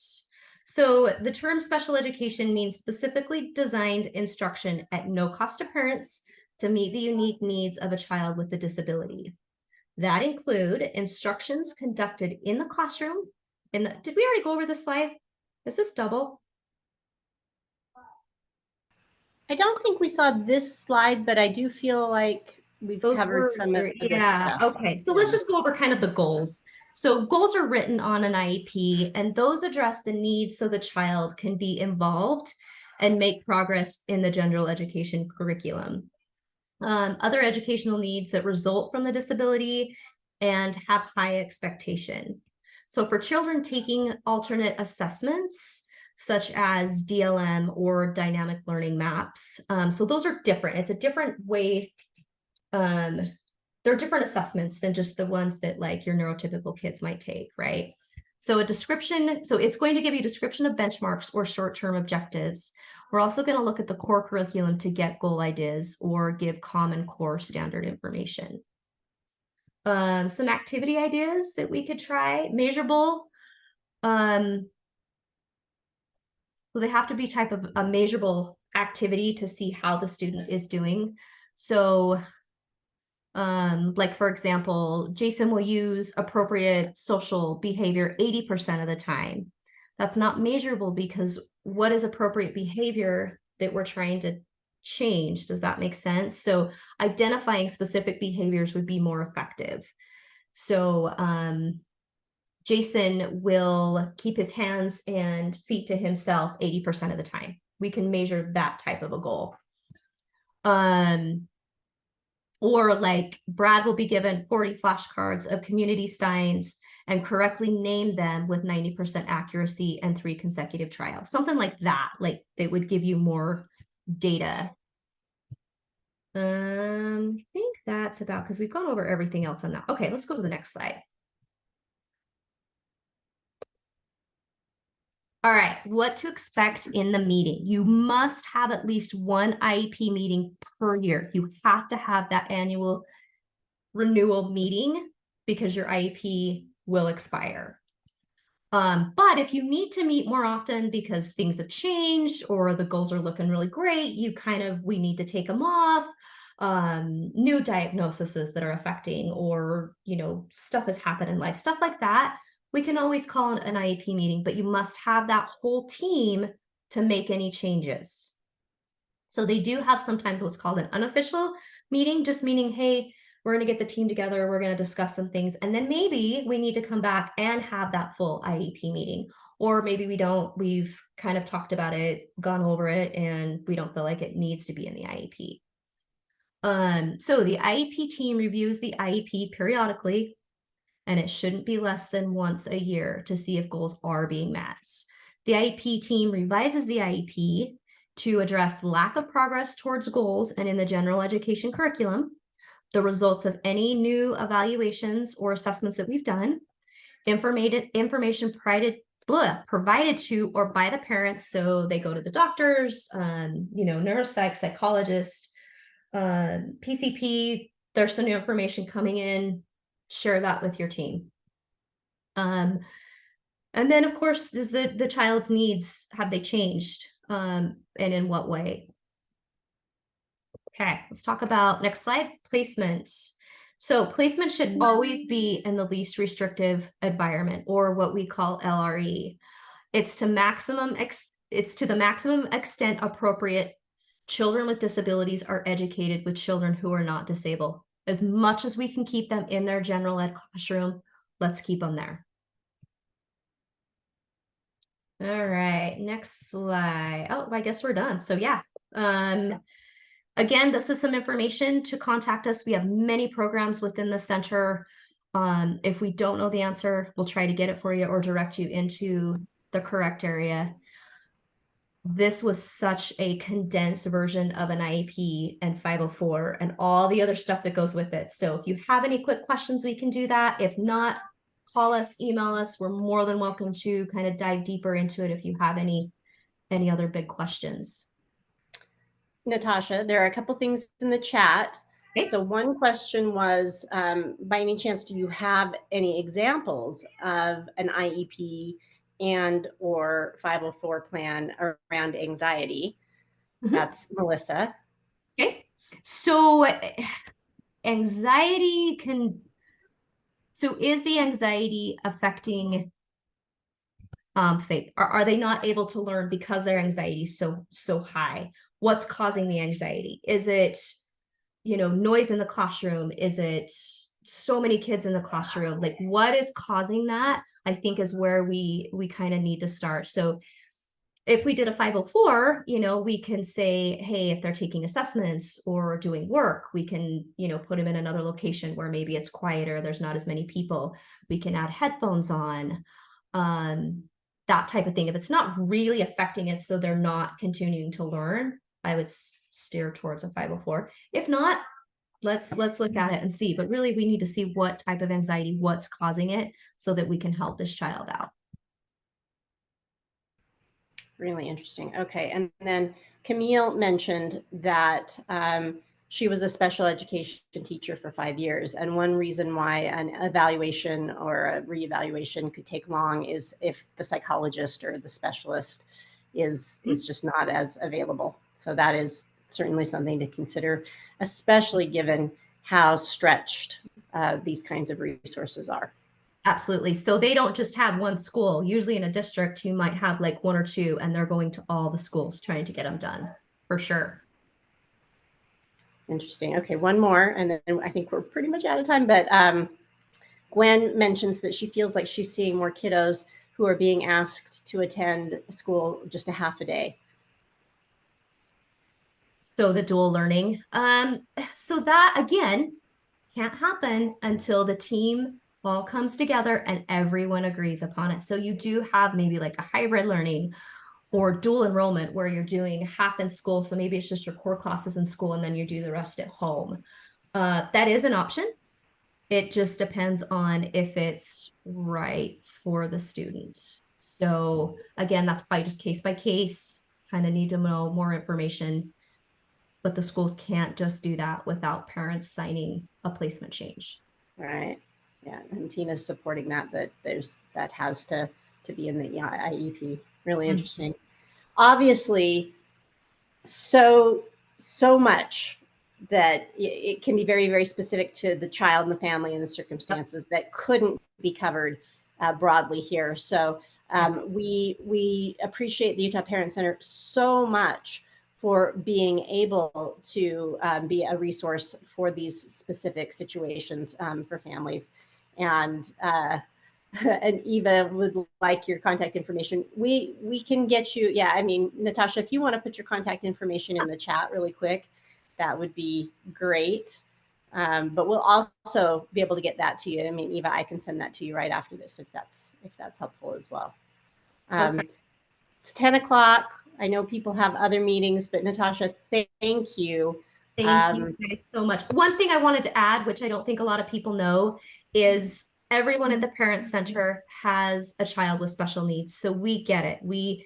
So the term special education means specifically designed instruction at no cost to parents to meet the unique needs of a child with a disability. That include instructions conducted in the classroom. Did we already go over this slide? Is this double? I don't think we saw this slide, but I do feel like we've covered some of this stuff. Okay, so let's just go over kind of the goals. So goals are written on an IEP, and those address the needs so the child can be involved and make progress in the general education curriculum. Other educational needs that result from the disability and have high expectation. So for children taking alternate assessments, such as DLM or dynamic learning maps. So those are different. It's a different way. They're different assessments than just the ones that like your neurotypical kids might take, right? So a description, so it's going to give you a description of benchmarks or short-term objectives. We're also going to look at the core curriculum to get goal ideas or give common core standard information. Some activity ideas that we could try, measurable. So they have to be type of a measurable activity to see how the student is doing. So like, for example, Jason will use appropriate social behavior 80% of the time. That's not measurable because what is appropriate behavior that we're trying to change? Does that make sense? So identifying specific behaviors would be more effective. So Jason will keep his hands and feet to himself 80% of the time. We can measure that type of a goal. Or like Brad will be given 40 flashcards of community signs and correctly name them with 90% accuracy and 3 consecutive trials. Something like that, like they would give you more data. I think that's about, because we've gone over everything else on that. Okay, let's go to the next slide. All right, what to expect in the meeting. You must have at least one IEP meeting per year. You have to have that annual renewal meeting because your IEP will expire. But if you need to meet more often because things have changed or the goals are looking really great, we need to take them off. New diagnoses that are affecting, or, stuff has happened in life, stuff like that. We can always call an IEP meeting, but you must have that whole team to make any changes. So they do have sometimes what's called an unofficial meeting, just meaning, hey, we're going to get the team together, we're going to discuss some things, and then maybe we need to come back and have that full IEP meeting. Or maybe we don't, we've kind of talked about it, gone over it, and we don't feel like it needs to be in the IEP. So the IEP team reviews the IEP periodically, and it shouldn't be less than once a year to see if goals are being met. The IEP team revises the IEP to address lack of progress towards goals and in the general education curriculum, the results of any new evaluations or assessments that we've done, information provided to or by the parents. So they go to the doctors, neuropsych, psychologist, PCP, there's some new information coming in, share that with your team. And then of course, is the child's needs, have they changed? And in what way? Okay, let's talk about, next slide, placement. So placement should always be in the least restrictive environment, or what we call LRE. It's to the maximum extent appropriate. Children with disabilities are educated with children who are not disabled. As much as we can keep them in their general ed classroom, let's keep them there. All right, next slide. Oh, I guess we're done. So yeah. Again, this is some information to contact us. We have many programs within the center. If we don't know the answer, we'll try to get it for you or direct you into the correct area. This was such a condensed version of an IEP and 504 and all the other stuff that goes with it. So if you have any quick questions, we can do that. If not, call us, email us. We're more than welcome to kind of dive deeper into it if you have any other big questions. Natasha, there are a couple things in the chat. Okay. So one question was, by any chance, do you have any examples of an IEP and or 504 plan around anxiety? Mm-hmm. That's Melissa. Okay. So anxiety is the anxiety affecting faith? Are they not able to learn because their anxiety is so high? What's causing the anxiety? Is it, noise in the classroom? Is it so many kids in the classroom? Like, what is causing that? I think is where we kind of need to start. So if we did a 504, we can say, hey, if they're taking assessments or doing work, we can, put them in another location where maybe it's quieter, there's not as many people. We can add headphones on, that type of thing. If it's not really affecting it, so they're not continuing to learn, I would steer towards a 504. If not, let's look at it and see. But really, we need to see what type of anxiety, what's causing it, so that we can help this child out. Really interesting. Okay. And then Camille mentioned that she was a special education teacher for 5 years. And one reason why an evaluation or a reevaluation could take long is if the psychologist or the specialist is just not as available. So that is certainly something to consider, especially given how stretched these kinds of resources are. Absolutely. So they don't just have one school. Usually in a district, you might have like one or two, and they're going to all the schools trying to get them done, for sure. Interesting. Okay, one more, and then I think we're pretty much out of time, but Gwen mentions that she feels like she's seeing more kiddos who are being asked to attend school just a half a day. So the dual learning. So that, again, can't happen until the team all comes together and everyone agrees upon it. So you do have maybe like a hybrid learning or dual enrollment where you're doing half in school. So maybe it's just your core classes in school and then you do the rest at home. That is an option. It just depends on if it's right for the student. So again, that's probably just case by case, kind of need to know more information, but the schools can't just do that without parents signing a placement change. Right. Yeah, and Tina's supporting that that has to be in the IEP. Really interesting. Obviously, so much that it can be very, very specific to the child and the family and the circumstances that couldn't be covered broadly here. So we appreciate the Utah Parent Center so much for being able to be a resource for these specific situations for families. And Eva would like your contact information. We can get you. Yeah, I mean, Natasha, if you want to put your contact information in the chat really quick, that would be great. But we'll also be able to get that to you. I mean, Eva, I can send that to you right after this if that's helpful as well. It's 10 o'clock. I know people have other meetings, but Natasha, thank you. Thank you guys so much. One thing I wanted to add, which I don't think a lot of people know, is everyone at the Parent Center has a child with special needs. So we get it. We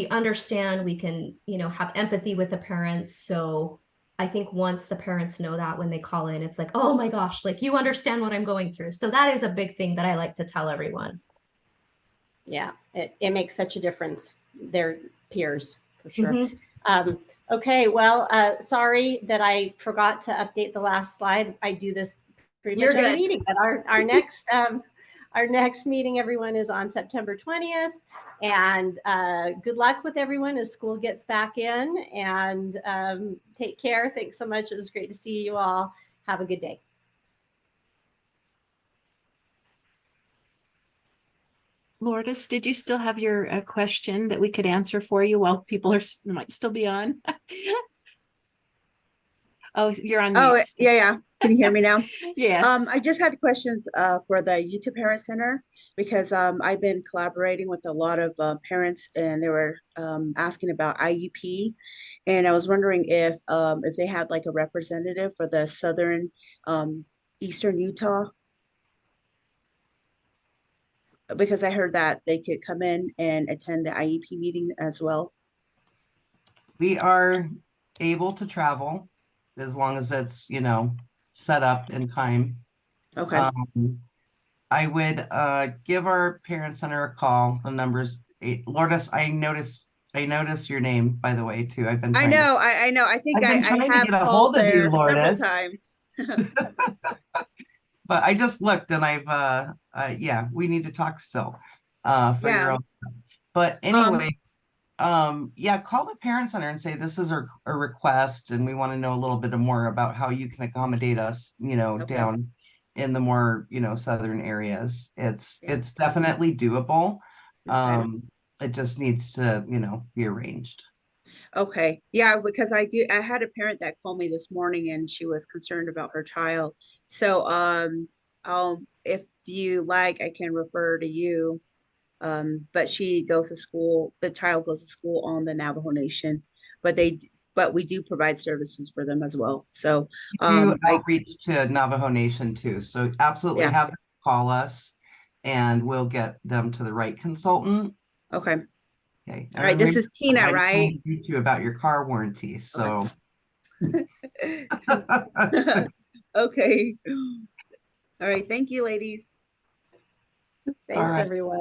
understand, we can, you know, have empathy with the parents. So I think once the parents know that when they call in, it's like, oh my gosh, like you understand what I'm going through. So that is a big thing that I like to tell everyone. Yeah, it makes such a difference. They're peers for sure. Okay, well, sorry that I forgot to update the last slide. I do this pretty much every meeting, but our next meeting, everyone, is on September 20th. And good luck with everyone as school gets back in, and take care. Thanks so much. It was great to see you all. Have a good day. Lourdes, did you still have your question that we could answer for you while people might still be on? Oh, you're on mute. Oh, yeah. Can you hear me now? Yes. I just had questions for the YouTube Parent Center because I've been collaborating with a lot of parents, and they were asking about IEP, and I was wondering if they had like a representative for the southern eastern Utah, because I heard that they could come in and attend the IEP meeting as well. We are able to travel as long as it's, you know, set up in time. Okay. I would give our Parent Center a call. The number's 8. Lourdes, I noticed your name, by the way, too. I've been I know. I think I have get a called hold of you, there several Lourdes. times. But I just looked, and I've yeah, we need to talk still for your own. But anyway, yeah, call the Parent Center and say this is a request, and we want to know a little bit more about how you can accommodate us, you know, down in the more, you know, southern areas. It's definitely doable. It just needs to, you know, be arranged. Okay. Yeah, because I had a parent that called me this morning, and she was concerned about her child. So if you like, I can refer to you. But she goes to school, the child goes to school on the Navajo Nation, but we do provide services for them as well. So do outreach to Navajo Nation too. So absolutely have them call us, and we'll get them to the right consultant. Okay. Okay. All right. This is Tina, right? Teach you about your car warranty. So. Okay. All right. Thank you, ladies. Thanks, everyone.